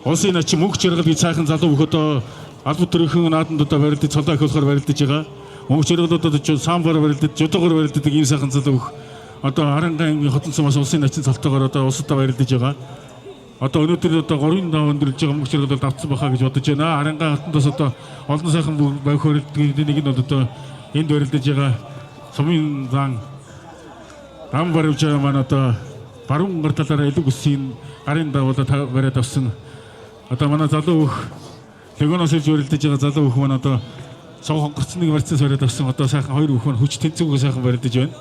улсын нач мөнх жаргал гэж сайхан залуу бүх одоо албан төрийн нааданд одоо барилдаж цолоо их болохоор барилдаж байгаа. Мөнх жаргалууд одоо самбар барилдаж, жодогоор барилддаг ийм сайхан залуу бүх одоо Аранга аймгийн хотын цомоос улсын начин цолтойгоор одоо улсадаа барилдаж байгаа. Одоо өнөөдөр одоо 3 даваа өндөрж байгаа мөнх жаргалууд давтсан бахаа гэж бодож байна. Аранга хотондоос одоо олон сайхан баях барилддаг нэг нь одоо энд барилдаж байгаа. Сумын зан дам баримч маань одоо баруун гар талаараа илүү өссөн гарын давуулаа бариад авсан. Одоо манай залуу хөх легоноос ирж барилдаж байгаа залуу хөх маань одоо цог хонгорцныг барьцаас бариад авсан. Одоо сайхан 2 хөх маань хүч тэнцвэргүй сайхан барилдаж байна.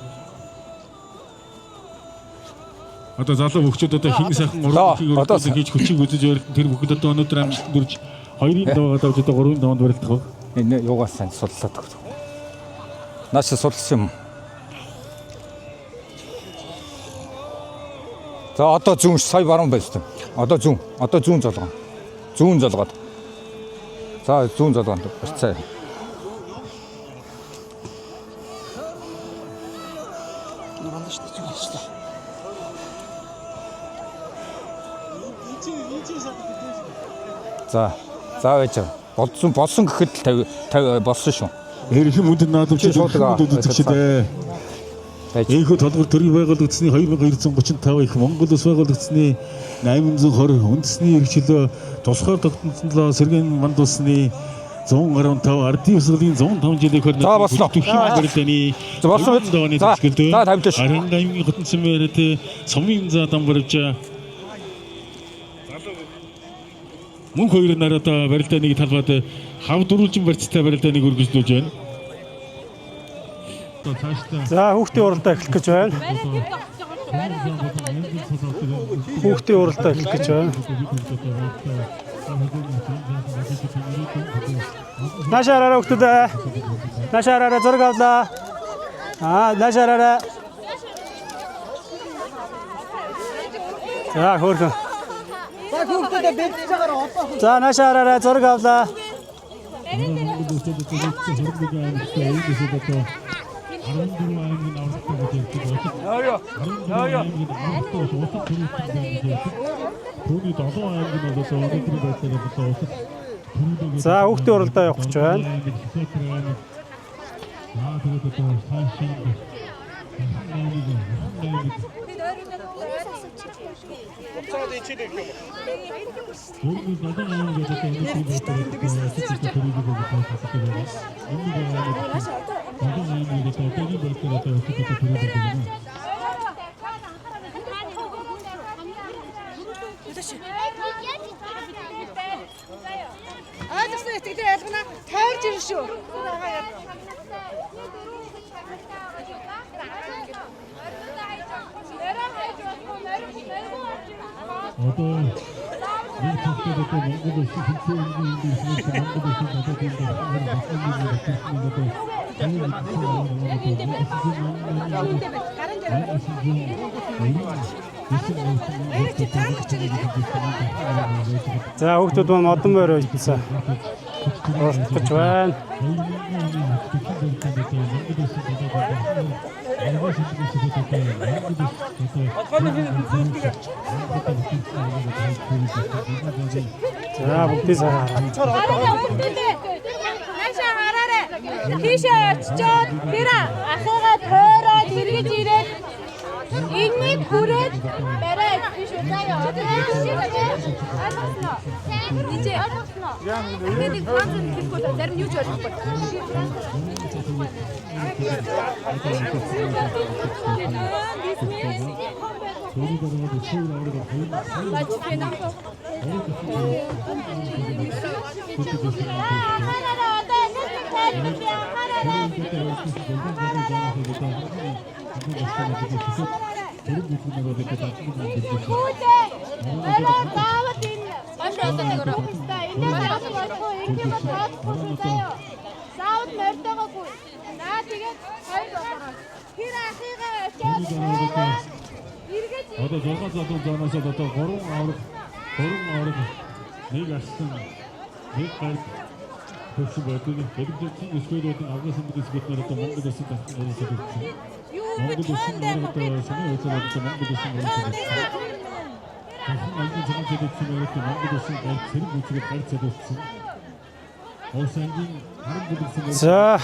Одоо залуу хөгчүүд одоо хин сайхан уран одоо хийж хүчийг үзэж барилдан тэр бүхэд одоо өнөөдөр амжилт дүрж 2-ын даваагаад авч одоо 3-ын даваанд барилдах. Энэ юугаас сайн суллаад өгдөг. Наш сулсан юм. За одоо зүүн сая баруун байсан. Одоо зүүн золгоо. Зүүн золгоод. За зүүн золгоонд барьцаа. За байж. Болсон гэхэд 50 болсон шүү. Хэрхэн мөндөд наадамч үзэгчдээ. Энэхүү толгор төрийн байгуулагдсны 2235 их Монгол Улс байгуулагдсны 820 үндэсний эрхчлөө тусгаар тогтнолоо сэргийн манд улсны 115 ардын ёслолын 105 жилийн хөрнө барилдааны болсон. За тавьж шүү. Аранга аймгийн хотын цэм яриад цомын за дам барьж мөн хоёр нараа одоо барилдааныг талбайд хав дөрвөлжин барьцтай барилдааныг үргэлжлүүлж байна. За хүүхдийн уралдаа эхлэх гэж байна. Хүүхдийн уралдаа эхлэх гэж байна. Нашаараа хүүхдүүдээ. Нашаараа зураг авлаа. Нашаараа. За хөөрхөн. Хүүхдүүдээ бэлдэж байгаагаар одоо. За нашаараа зураг авлаа. За хүүхдийн уралдаа явах гэж байна. Ойлгосноо итгэдэг ялгана тойрж ирнэ шүү. За хүүхдүүд маань модон морь байсан. оролцож байна. За бүгдээ сараа. Наашаа хараарай. Тийшээ очичоод тэр ахыгаа тойроод эргэж ирээд энэнийг хүрээд барай биш үү заяа. Ойлгосноо. Нижээ. Энийг францын хэлбэл зарим юу ч ойлгохгүй. Одоо 6 залуу зоноос одоо 3 авраг нэг арсан нэг гал хөшөө бодны хэдүүлсэн өсвөрүүдийн авгаас өмнөөс бид одоо Монгол улсын татсан өрөөсөө өгсөн. Монгол улсын өрөөдөө санаа үзүүлээд Монгол улсын өрөөсөө өгсөн. Монгол улсын гал зэрэг үчирээ гал цэдүүлсэн. Осангийн харин бүдэрсэн. За.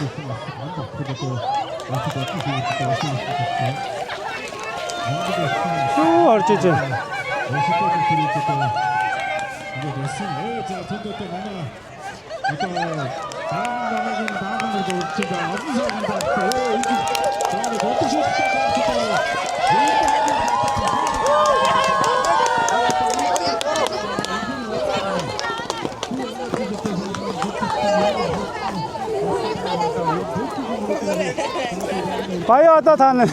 орж иж байна. Баяа одоо тань.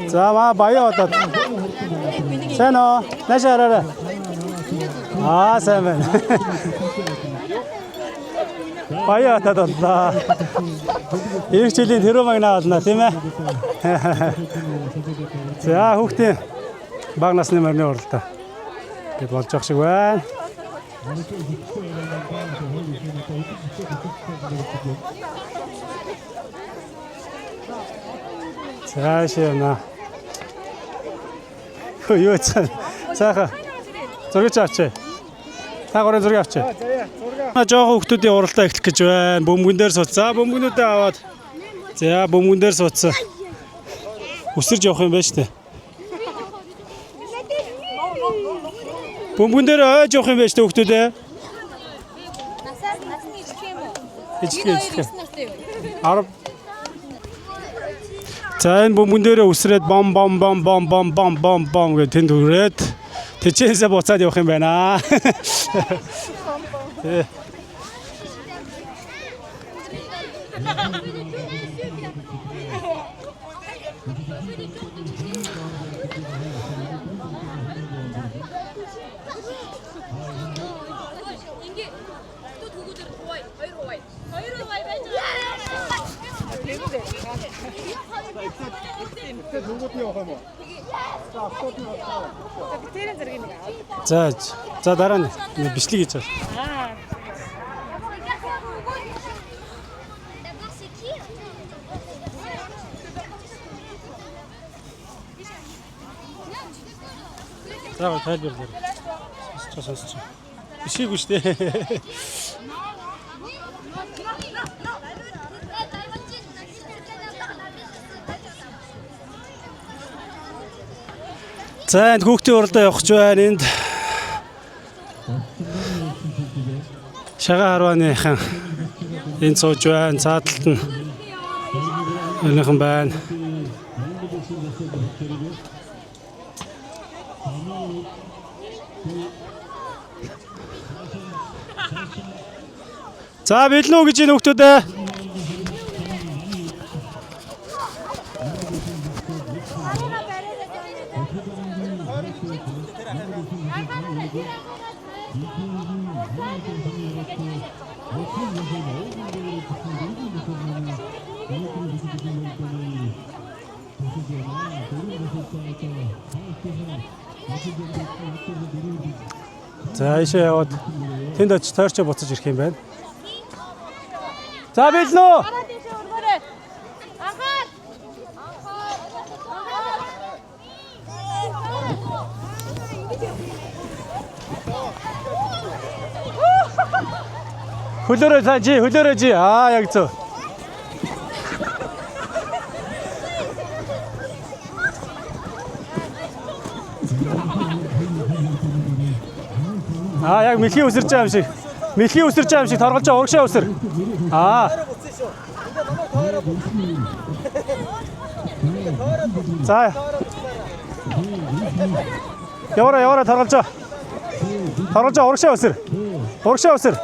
За ма баяа одоо. Сайн уу? Нашаараа. Сайн байна. Баяа одоо. Ирэх жилийн тэрүүмаг наална тийм ээ. За хүүхдийн баг насны мөрний уралдаа гээд болж ах шиг байна. За шивна. Юу цаа. Цааха. Зургийг авчи. Та гурван зургийг авчи. Жоохон хүүхдүүдийн уралдаа эхлэх гэж байна. Бөмбөгөн дээр сууц. За бөмбөгнүүдээ аваад. За бөмбөгөн дээр суудсан. Үсэрж явах юм байна шүү дээ. Бөмбөгөн дээр ойж явах юм байна шүү дээ хүүхдүүдээ. Ичгээ. 10. За энэ бөмбөгөн дээр үсрээд бом гэж тэнд хүрээд тэжээсээ буцаад явах юм байна. За дараа нь бичлэг хийж байна. За тайлбар дээр. Сонсч. Бишээгүй шүү дээ. За энэ хүүхдийн уралдаа явах гэж байна. Энд Шагаа харвааныхан энд сууж байна. Цааталт нь өнөөхөн байна. За билнэ үү гэж энэ хүүхдүүдээ. За ишээ яваад тэнд очиж тойрчоо буцаж ирэх юм байна. За билнэ. Хөлөөрөө жи, хөлөөрөө жи. Яг зөв. Яг мэлхий үсэрч байгаа юм шиг. Мэлхий үсэрч байгаа юм шиг торголж байгаа урагшаа үсэр. За. Яваа торголж байгаа. Торголж байгаа урагшаа үсэр. Урагшаа үсэр.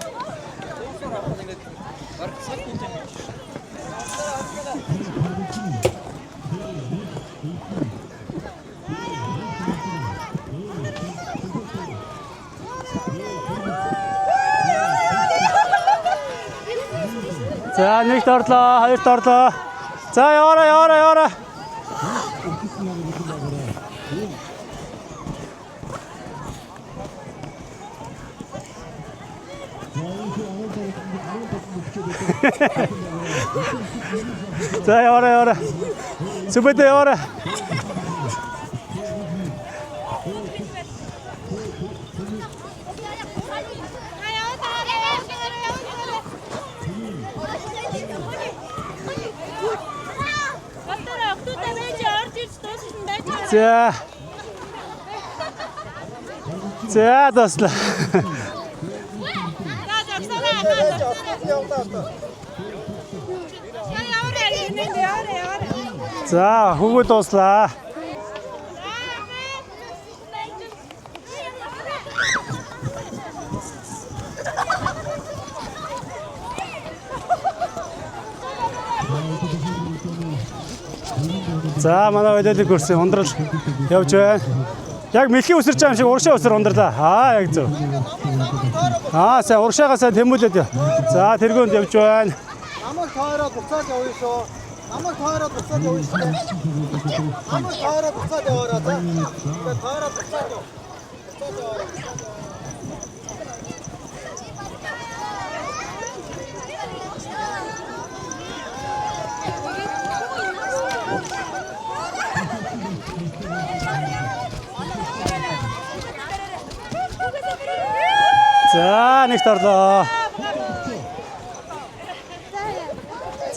За нэгт орлоо, хоёрт орлоо. За яваарай. За яваарай. Сүбэдэ яваарай. За таслаа. За хүүгөө дууслаа. За манай өдөөлөг гөрсөн ундрал явж байна. Яг мэлхий үсэрч байгаа юм шиг урагшаа үсэр ундралаа. Яг зөв. Сайн урагшаагаа сайн тэмүүлээд. За тэргүүнд явж байна. Намайг тойроод буцаад явъя шүү. Намайг тойроод буцаад явъя шүү. Намайг тойроод буцаад яваарай. Тэгээд тойроод буцаад яв. Буцаад яваарай. За нэгт орлоо.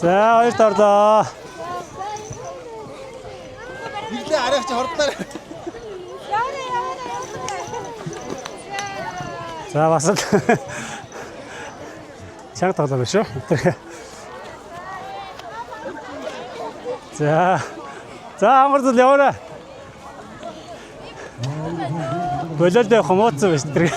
За хоёрт орлоо. Билээ арайч хордлоо. За бас л чанга тоглоо шүү. За амарзал яваарай. Болоод явах хомооцсон байж тэр.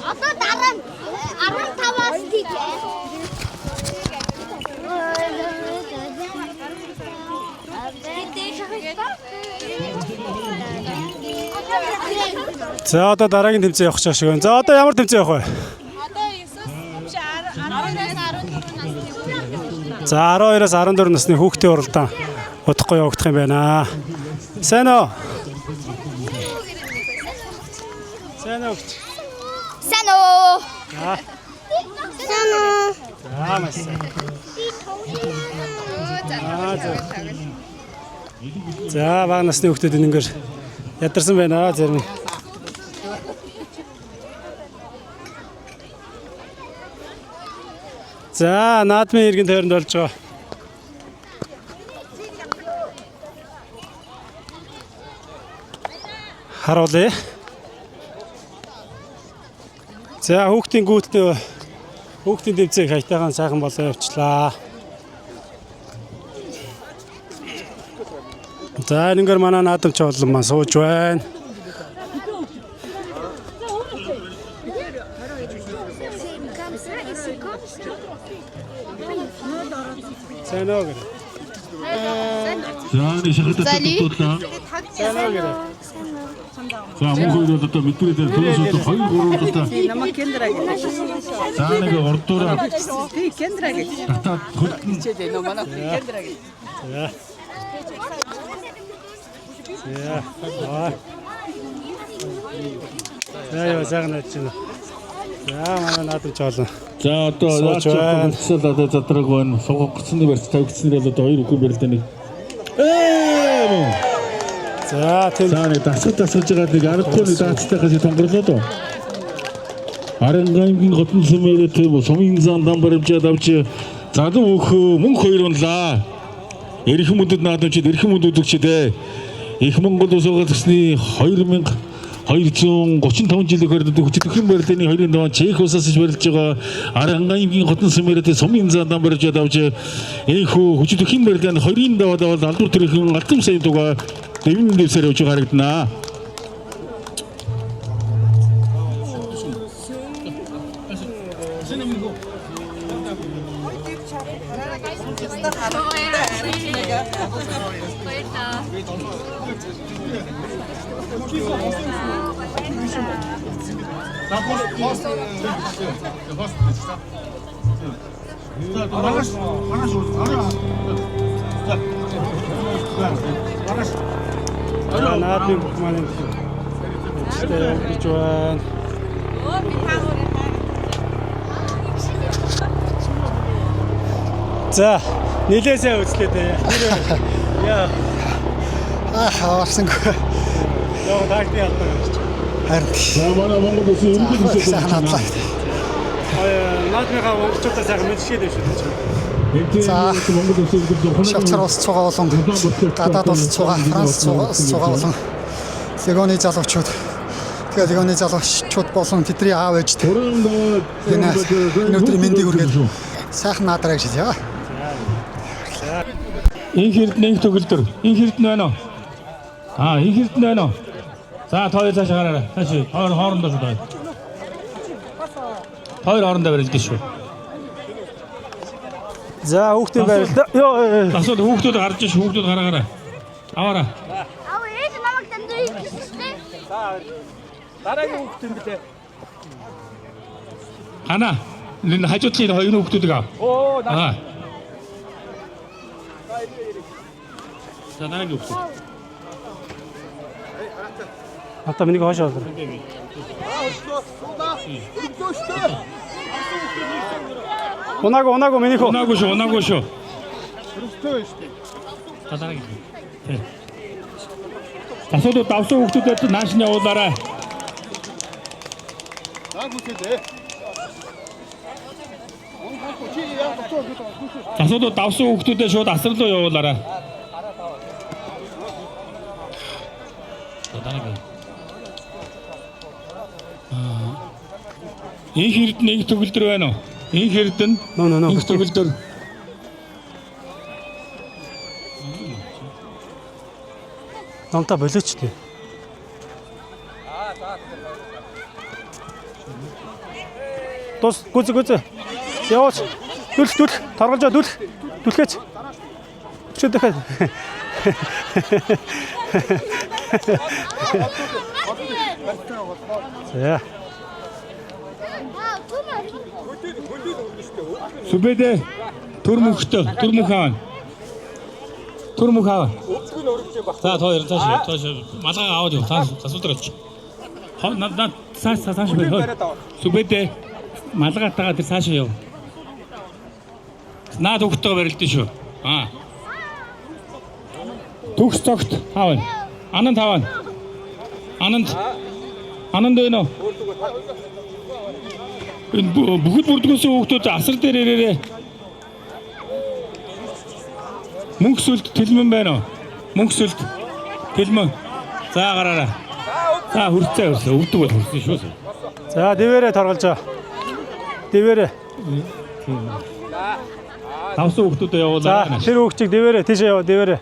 Одоо дараа 15-аас тийч. За одоо дараагийн тэмцээн явах шиг байна. За одоо ямар тэмцээн явах вэ? Одоо 9-өөс 12-аас 14 насны. За 12-аас 14 насны хүүхдийн уралдаан удахгүй явагдах юм байна. Сайн уу? Сайн уу? Сайн уу? Сайн уу? Маш сайн. За бага насны хүүхдүүд ингээд ядарсан байна зарим. За наадмын иргэн тойронд болж байгаа. Харуулъя. За хүүхдийн тэмцээг хайтайхан сайхан болоо явчлаа. За энэгээр манай наадамч олон маань сууж байна. Сайн уу гэх. За нэг шахалтад тутуулаа. Сайн уу гэх. За мөн хоёр одоо мэдрээл дээр дөрөс удаа 2 3 удаа. Намайг кендраг. За нэг ордуураа. Тий кендраг. Татаад хөлтөн. Хичээд нөө манай кендраг. За. Яа загнаач чинь. За манай наадамч олон. За одоо яаж болчихсон одоо задраг байна. Сугацны барьц тавигдснээр бол одоо 2 үгүй барилдаа нэг. За тийм. За нэг дасгаж байгаа нэг 10 нэг даацтайхаас тонгорлоо доо. Арангаймгийн хотын сүмээрээ сумын зан дан баримжаад авч залуу өхөө мөн хоёр унлаа. Эрхэм мөндөд наадамчид эрхэм мөнд үзэгчдээ. Их Монгол улс орны 2235 жилийн хоригдод хүчтэйхэн барилданы 2-ын даваа Чех улсаас барилж байгаа Арангаймгийн хотын сүмээрээ сумын зан дан баримжаад авч энэхүү хүчтэйхэн барилданы 2-ын даваа алдар төрхийн алтан сайн тугаа дэвэн дэвсээр явж байгаа харагдана. Наадмын бүх маань гэж байна. За, нилээсээ үзлээ дээ. Яа. Орсонгүй. Яа, тагтны ялдаг гэж. Харин. Манай Монгол улсын ерөнхий сайхан хадлаа. Наадмынхаа монголчуудаа сайхан мэдшгээд байна шүү дээ. За, шавцар улс цугаа болон гадаад улс цугаа, Франц улс цугаа болон Легоны залуучууд. Тэгэхээр Легоны залуучууд болон тэдний аав ээж энэ өнөөдрийн мэндийг хүргээд сайхан наадраа гэж хэлье. Инх эрдэнэ төгөлдөр. Инх эрдэнэ байна уу? Инх эрдэнэ байна уу? За тоо цааш гараарай. Цааш хоорондоо шүү дээ. Хоёр хоорондоо барилдаа шүү. За хүүхдийн барилдаа. Йоо. Асууд хүүхдүүд гарч ш хүүхдүүд гараагаарай. Аваарай. Аав ээж намайг дандаа хийчихсэн. Дараагийн хүүхдийн билээ. Ана. Энэ хажуудлын хоёр хүүхдүүдийг аа. Оо. За дараагийн хүүхдүүд. Ата миний хошоо. Унааго миний хоо. Унааго шүү. Өрөвтэй шүү. За дараагийн. Асууд давсан хүүхдүүдэд нааш нь явуулаарай. Асууд давсан хүүхдүүдэд шууд асар руу явуулаарай. Инх эрдэнэ инх төгөлдөр байна уу? Инх эрдэнэ инх төгөлдөр. Намта болооч тий. Тус гүз. Яваач. Дүл торголжоо дүлхээч. Чи дахиад. За. Сүбэдэ түрмөх хаана. Түрмөх хаа. За хоёр цааш малгай аваад юу. Засуултар олч. Над цааш бай. Сүбэдэ малгайтайгаа тэр цааш яв. Наад хүүхдтэйгээ барилдсан шүү. Төгс цогт хаа. Ананд хаа. Ананд байна уу? Энэ бүгд бүрдгөөс хүүхдүүд асар дээр ирээрээ. Мөнх сүлд тэлмэн байна уу? Мөнх сүлд тэлмэн. За гараарай. За хөрцөө өвдөг бол хөрсөн шүү. За дэвэрэ торголжоо. Дэвэрэ. Тавсан хүүхдүүдэд явуулаа. За тэр хүүхдийг дэвэрэ тийшээ яваа дэвэрэ.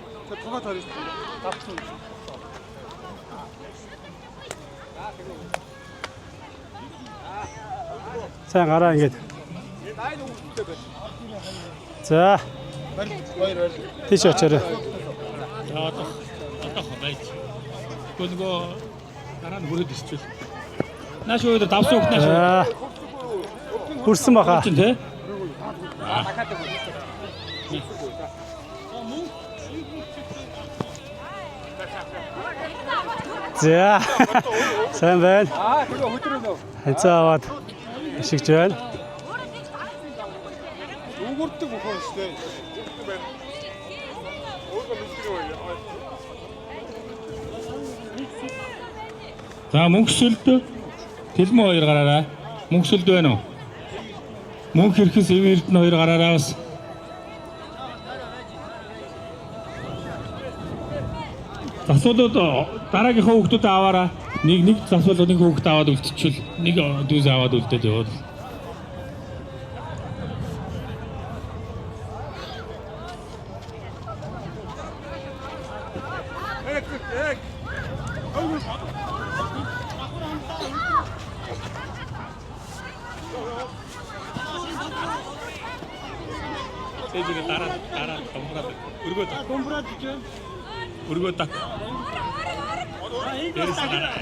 Сайн гараа ингэж. За. Тийш очоорой. Одоо хаваач. Гүнгөө дараа нь хүрээд ирчихвэл. Нааш өөр давсан үг нааш. Хүрсэн баха. Тий. За. Сайн байна. Хацаа аваад ашигч байна. Үгүрдэг бохоо штэ. За мөнгөсөлд Тэлмэн 2 гараарай. Мөнгөсөлд байна уу? Мөнгө хэрэгс Эвердэн 2 гараарай бас. Засвалууд дараагийнхаа хүүхдүүдэд аваарай. Нэг засвал нэг хүүхд аваад үлдчихвэл нэг дүүс аваад үлдээд яваад. Тэжигээ дараа домбраад гэж. Өргөө так. Дээрээс дараа.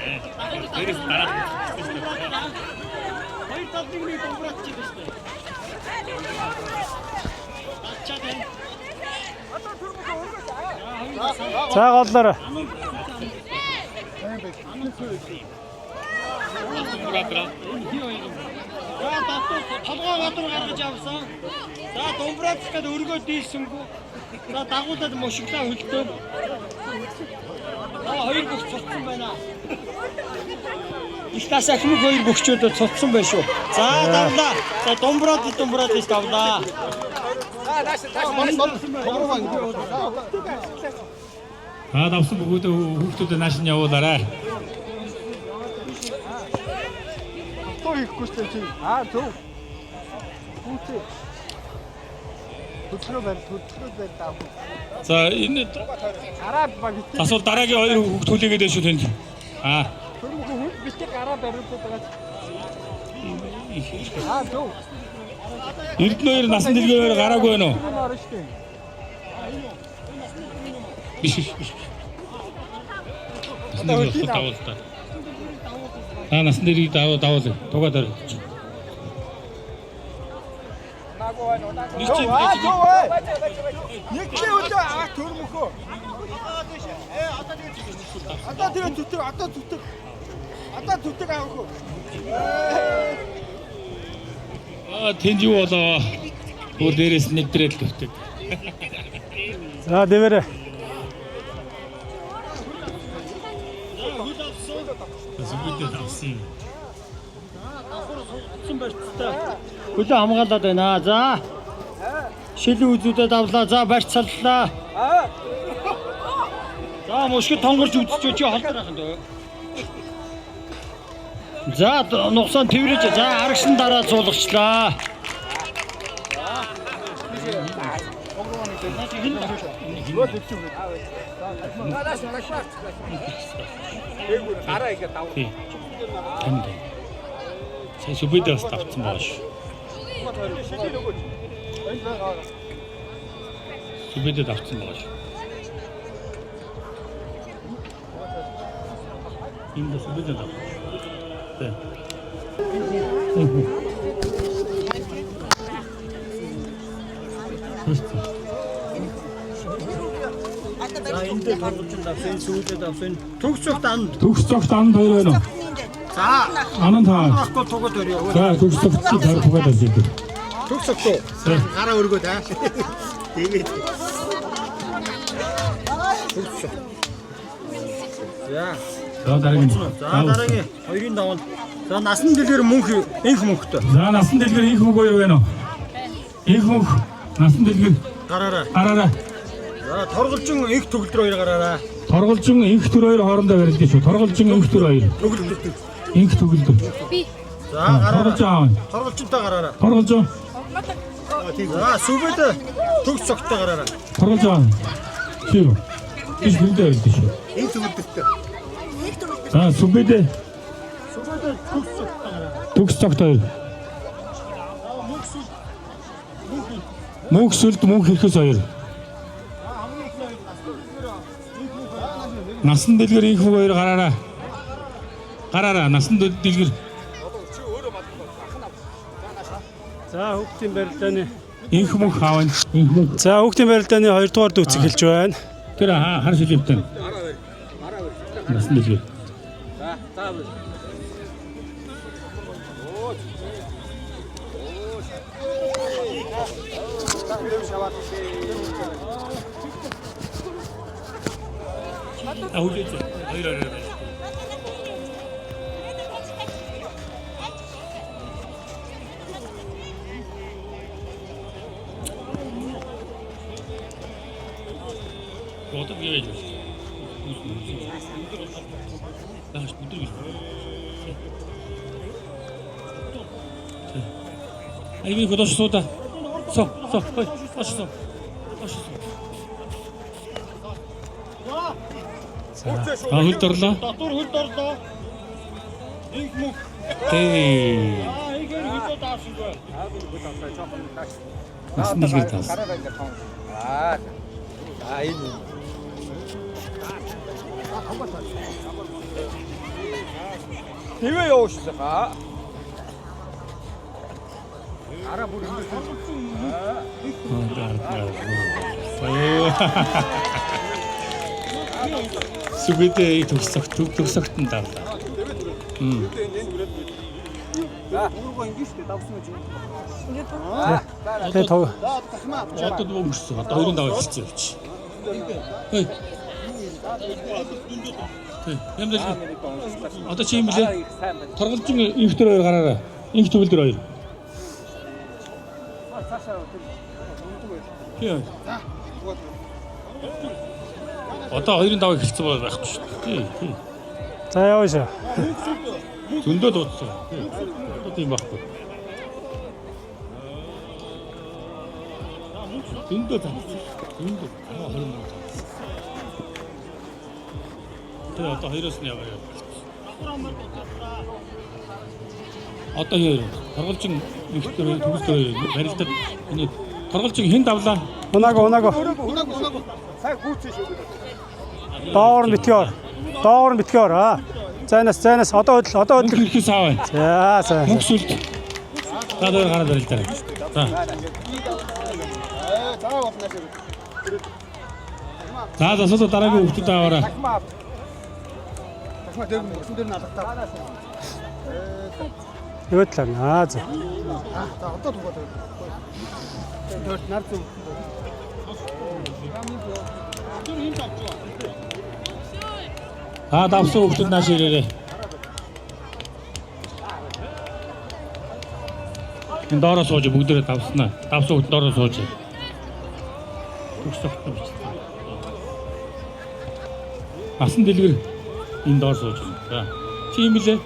Хоёр талын нэг домбраад гэж байна. За голлоо. Толгой гадар гаргаж авсан. За домбраад гээд өргөө дийлсэнгүү. За дагуулад мушиглаа хөлтөө. Хоёр бүх цуцсан байна. Их тас ахмаг хоёр бөхчөөд цуцсан байна шүү. За давлаа. За домбраад дэс давлаа. Давсан хүүхдүүд нааш нь явуулаарай. Авто хийхгүй шүү чи. Зөв. Хүүтэй. Төсрөө байна даа. За энэ гараа баг. асуул дараагийн хоёр хүүхд хүлээгээд шүү тэнд. Түрмөх хүн битээ гараа бариулдаг байгаа. Зөв. Эрдэнэ 2 насан дэлгээр гараагүй байна уу? Биш. Насан дэлгийг давуул. Тугаад ор. Нэг чи өдөө төрмөхөө. Одоо тэгээ зүтэг аавах. Тэнд юу болоо? Өөр дээрээс нэгдрэл төвтөг. За дэвэрэ. Зүгтээ тавсан. Хөлөө хамгаалаад байна. За. Шилийн үзүүдэд авлаа. За барьц саллаа. За мушгид тонгорч үзчихөө чи холдор ахын дөө. За нугсaan тэрвэрж за арагшин дараа суулгачлаа. Гараа ихэд даваа. Танд. Сайн сүбэдээ бас тавцсан байгаа шүү. Сүбэдээ тавцсан байгаа шүү. Энэ сүбэдээ тав. Тэ. За энэ дээр тоглож давсан сүйдээ давсан төгсөгт анд. Төгсөгт анд хоёр байна уу? За анан таа. Ахгүйд тугаад өрөө. За төгсөгт дараа тугаад байна. Төгсөгт. Гараа өргөө та. Тэгээд. Төгсөг. За дараагийн. За дараагийн хоёрын даванд. За насан дэлгэр мөнх инх мөнхтэй. За насан дэлгэр инх мөнх юу вэ нөө? Инх мөнх насан дэлгэр гараараа. За торголжин инх төгөл төр хоёр гараараа. Торголжин инх төр хоёр хоорондоо барилдээ шүү. Торголжин инх төр хоёр. Инх төгөл төр. За гараараа. Торголжинтай гараараа. Торголжин. За сүбэд төгс цогтой гараараа. Торголжин. Чи юу? Би хүндээ ойлдоо шүү. Энэ төвлөлттэй. Сүбэдэ. Төгс цогт хоёр. Мөнх сүлд мөнх хэрхэс хоёр. Насан дэлгэр инх мөнх хоёр гараараа. Гараараа насан дэлгэр. За хүүхдийн барилдааны инх мөнх хаавна. За хүүхдийн барилдааны 2 дугаар дүүцэг хэлж байна. Тэр хар шилбэвтэн. Насан дэлгэр. Аудио хоёр. Одоо яаж вэ? Даш бүдэр гэж. Айгүй хөдөөш суута. Хой. Ашиг. Хөлд орлоо. Дотор хөлд орлоо. Инх мөнх. Ээ. Игээр хөдөө таашгүй бай. Насан дэлгэр таас. Энэ. Тэвээ явуулчихлаа. Араа бүр Сүбэдэ төгсөгтөн давлаа. Тэгээ тоо. Одоо өнгөрсөн. Одоо хоёрын даваа хэлцээ явчих. Хөөе. Ямдаа. Одоо чи юм блэ? Торголжин инх төр хоёр гараараа. Инх төвл төр хоёр. Яа. Одоо хоёрын даваа хэлцээ байхгүй шүү дээ. За явааш. Зөндөө дуудсан. Одоо тийм байхгүй. Зөндөө тань. Зөндөө 20 мянга. Тэгээ одоо хоёроос нь яваа. Одоо хоёр торголжин ихтер төгс төр барилдад энэ торголжин хэн давлаа? Унааго. Сайн хүүцээ шүү. Доор нь битгээр. Зайнаас одоо хөдөл. Хэрхээс аавай. За. Мөнх сүлд. Гадаар гараад барилдаа. За. За дараагийн хүүхдүүд аваарай. Тахма дээр нь алгатаа. Өөдлөө. За. Одоо тугаад. Дөрт нар зүг. Давсан хүүхдүүд нааш ирээрээ. Энэ доороо сууж бүгдээрээ давснаа. Давсан хүүхд доороо сууж. Төгсөختөө бич. Насан дэлгэр энэ доор сууж байна. За. Чи юм билээ?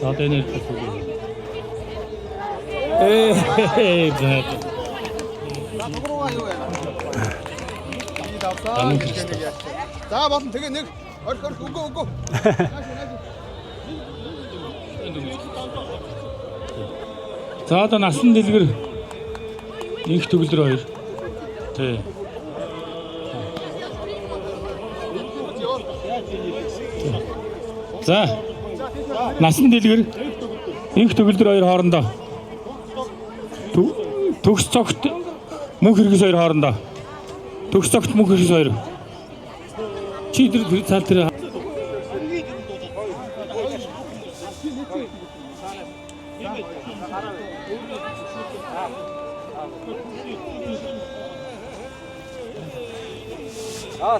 Одоо энэ За болно тэгээ нэг өгөө. За одоо насан дэлгэр инх төгөлдөр хоёр. Тий. За. Насан дэлгэр инх төгөлдөр хоёр хоорондоо. Төгс цогт мөнх хэрэгс хоёр хоорондоо. Төгс цогт мөнх хэрэгс хоёр. Чи тэр цаал тэр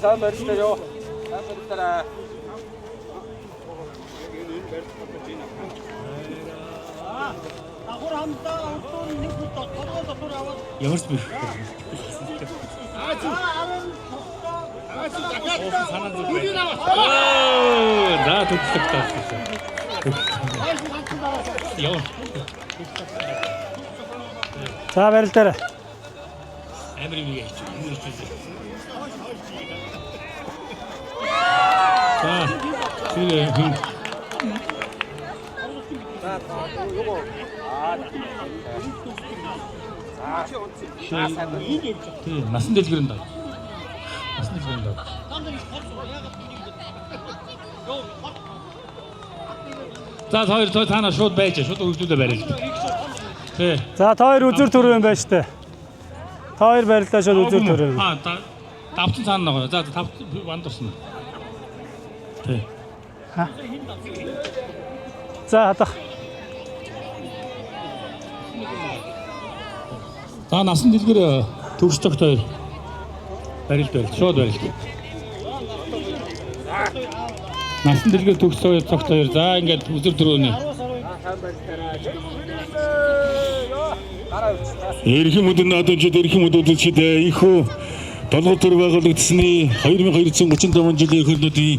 сайн барьлаа ёо. Сайн барьлаа. Ахур хамтаа өртөө нэг хүт торгол аваад. Ямарч биш. За төгслөг таасан. Яа. За барилдаарай. Амрын нэг хийж. За. Тэр насан дэлгэрэн даа. Насан дэлгэрэн даа. За хоёр цаана шууд байж шууд хөгжлөлөө барил. Тий. За та хоёр үзүр төрөө юм байна штэ. Та хоёр барилдаа шууд үзүр төрөө. Давцсан цаана байгаа. За тав ванд тусна. Тий. За хатах. За насан дэлгэр төгс цогт хоёр барилд шууд барилд. Насан дэлгэр төгс цогт хоёр за ингээд үзэр төрөөний. Эрхэм өдөр наадамжид эрхэм өдөрчид ихүү толгой төр байгуулагдсны 2235 жилийн хөрнүүдийн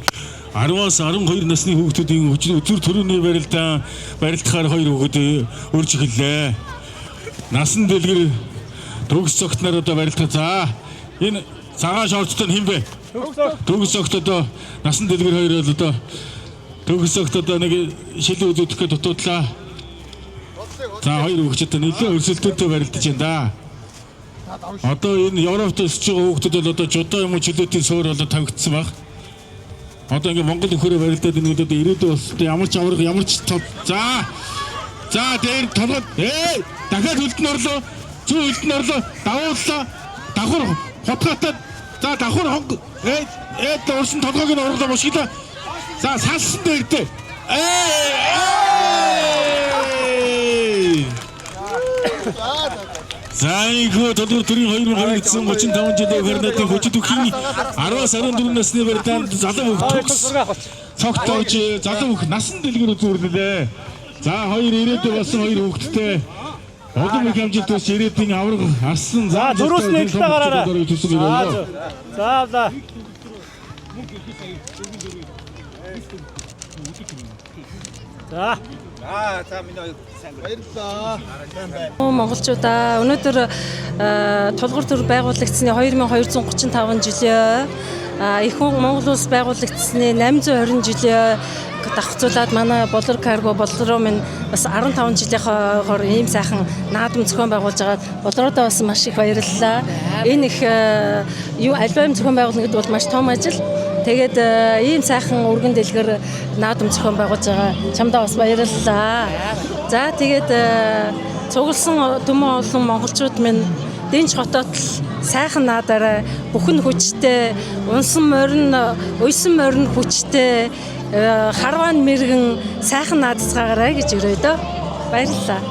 10-аас 12 насны хүүхдүүдийн үзүр төрөний барилдахаар хоёр хүүхэд өрж эхэллээ. Насан дэлгэр төгс цогт нар одоо барилдах. За энэ цагаан шорттой нь хэн бэ? Төгс цогт одоо насан дэлгэр хоёр бол одоо төгс цогт одоо нэг шилэн үзүүлэхээ дутуудлаа. За хоёр хүүхэд нэлээд өрсөлдөлтөй барилдаж байна да. Одоо энэ Европт өсөж байгаа хүүхдүүд бол одоо жудаа юм уу чөлөөтийн суур болоод тавигдсан баг. Одоо ингээ Монгол өхөрөө барилдаад энэ одоо ирээдүйн бас ямар ч авраг ямар ч за дээр толгой дахиад хөлтөн орлоо. Зүүн хөлтөн орлоо. Давууллаа. Давхар хотготод за давхар хонг урсан толгойг нь орлоо мушгилаа. За салсан дээр дээ. За ихөө толгой төрийн 2235 жилийн хөрнөдийн хүчит өхний 10-аас 14 насны барилдаанд залуу хөгтөс цогтойж залуу хөх насан дэлгэр үзүүллээ. За хоёр ирээдүйн болсон хоёр хүүхэдтэй олон их амжилт төс ирээдүйн авраг арсан. За дөрөс нэгтэй гараарай. За. За миний сайн баярлалаа. Монголчуудаа өнөөдөр тулгуур төр байгуулагдсны 2235 жилийн их хүн Монгол улс байгуулагдсны 820 жилийн давхцуулаад манай Болор карго болроо минь бас 15 жилийнхоор ийм сайхан наадам зохион байгуулж байгаа. Болроодоо бас маш их баярлалаа. Энэ их альбом зохион байгуулна гэдэг бол маш том ажил. Тэгээд ийм сайхан өргөн дэлгэр наадам зохион байгуулж байгаа. Чамдаа бас баярлалаа. За тэгээд цугласан төмөн олон монголчууд минь Дэнч хотод сайхан наадаараа бүхэн хүчтэй, унсан морин, уйсан морин хүчтэй, харван мэргэн сайхан наадцгаагаарай гэж өрөөдөө. Баярлалаа.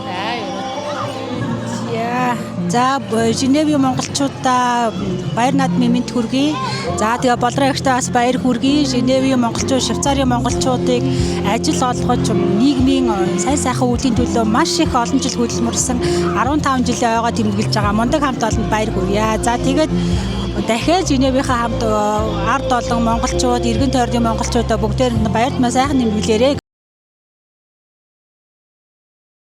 За Женевийн монголчуудаа баяр наадмын мэнд хүргэе. За тэгээ Болроо ихтэй бас баяр хүргэе. Женевийн монголчууд, Швейцарын монголчуудыг ажил олгож нийгмийн сайн сайхан үеийн төлөө маш их олон жил хөдөлмөрлсөн 15 жилийн ойгоо тэмдэглэж байгаа мундаг хамт олонд баяр хүргье. За тэгээд дахиад Женевийнхаа хамт ард олон монголчууд, эргэн тойрны монголчуудаа бүгдээр баярт сайхан нэмгэлээрэй.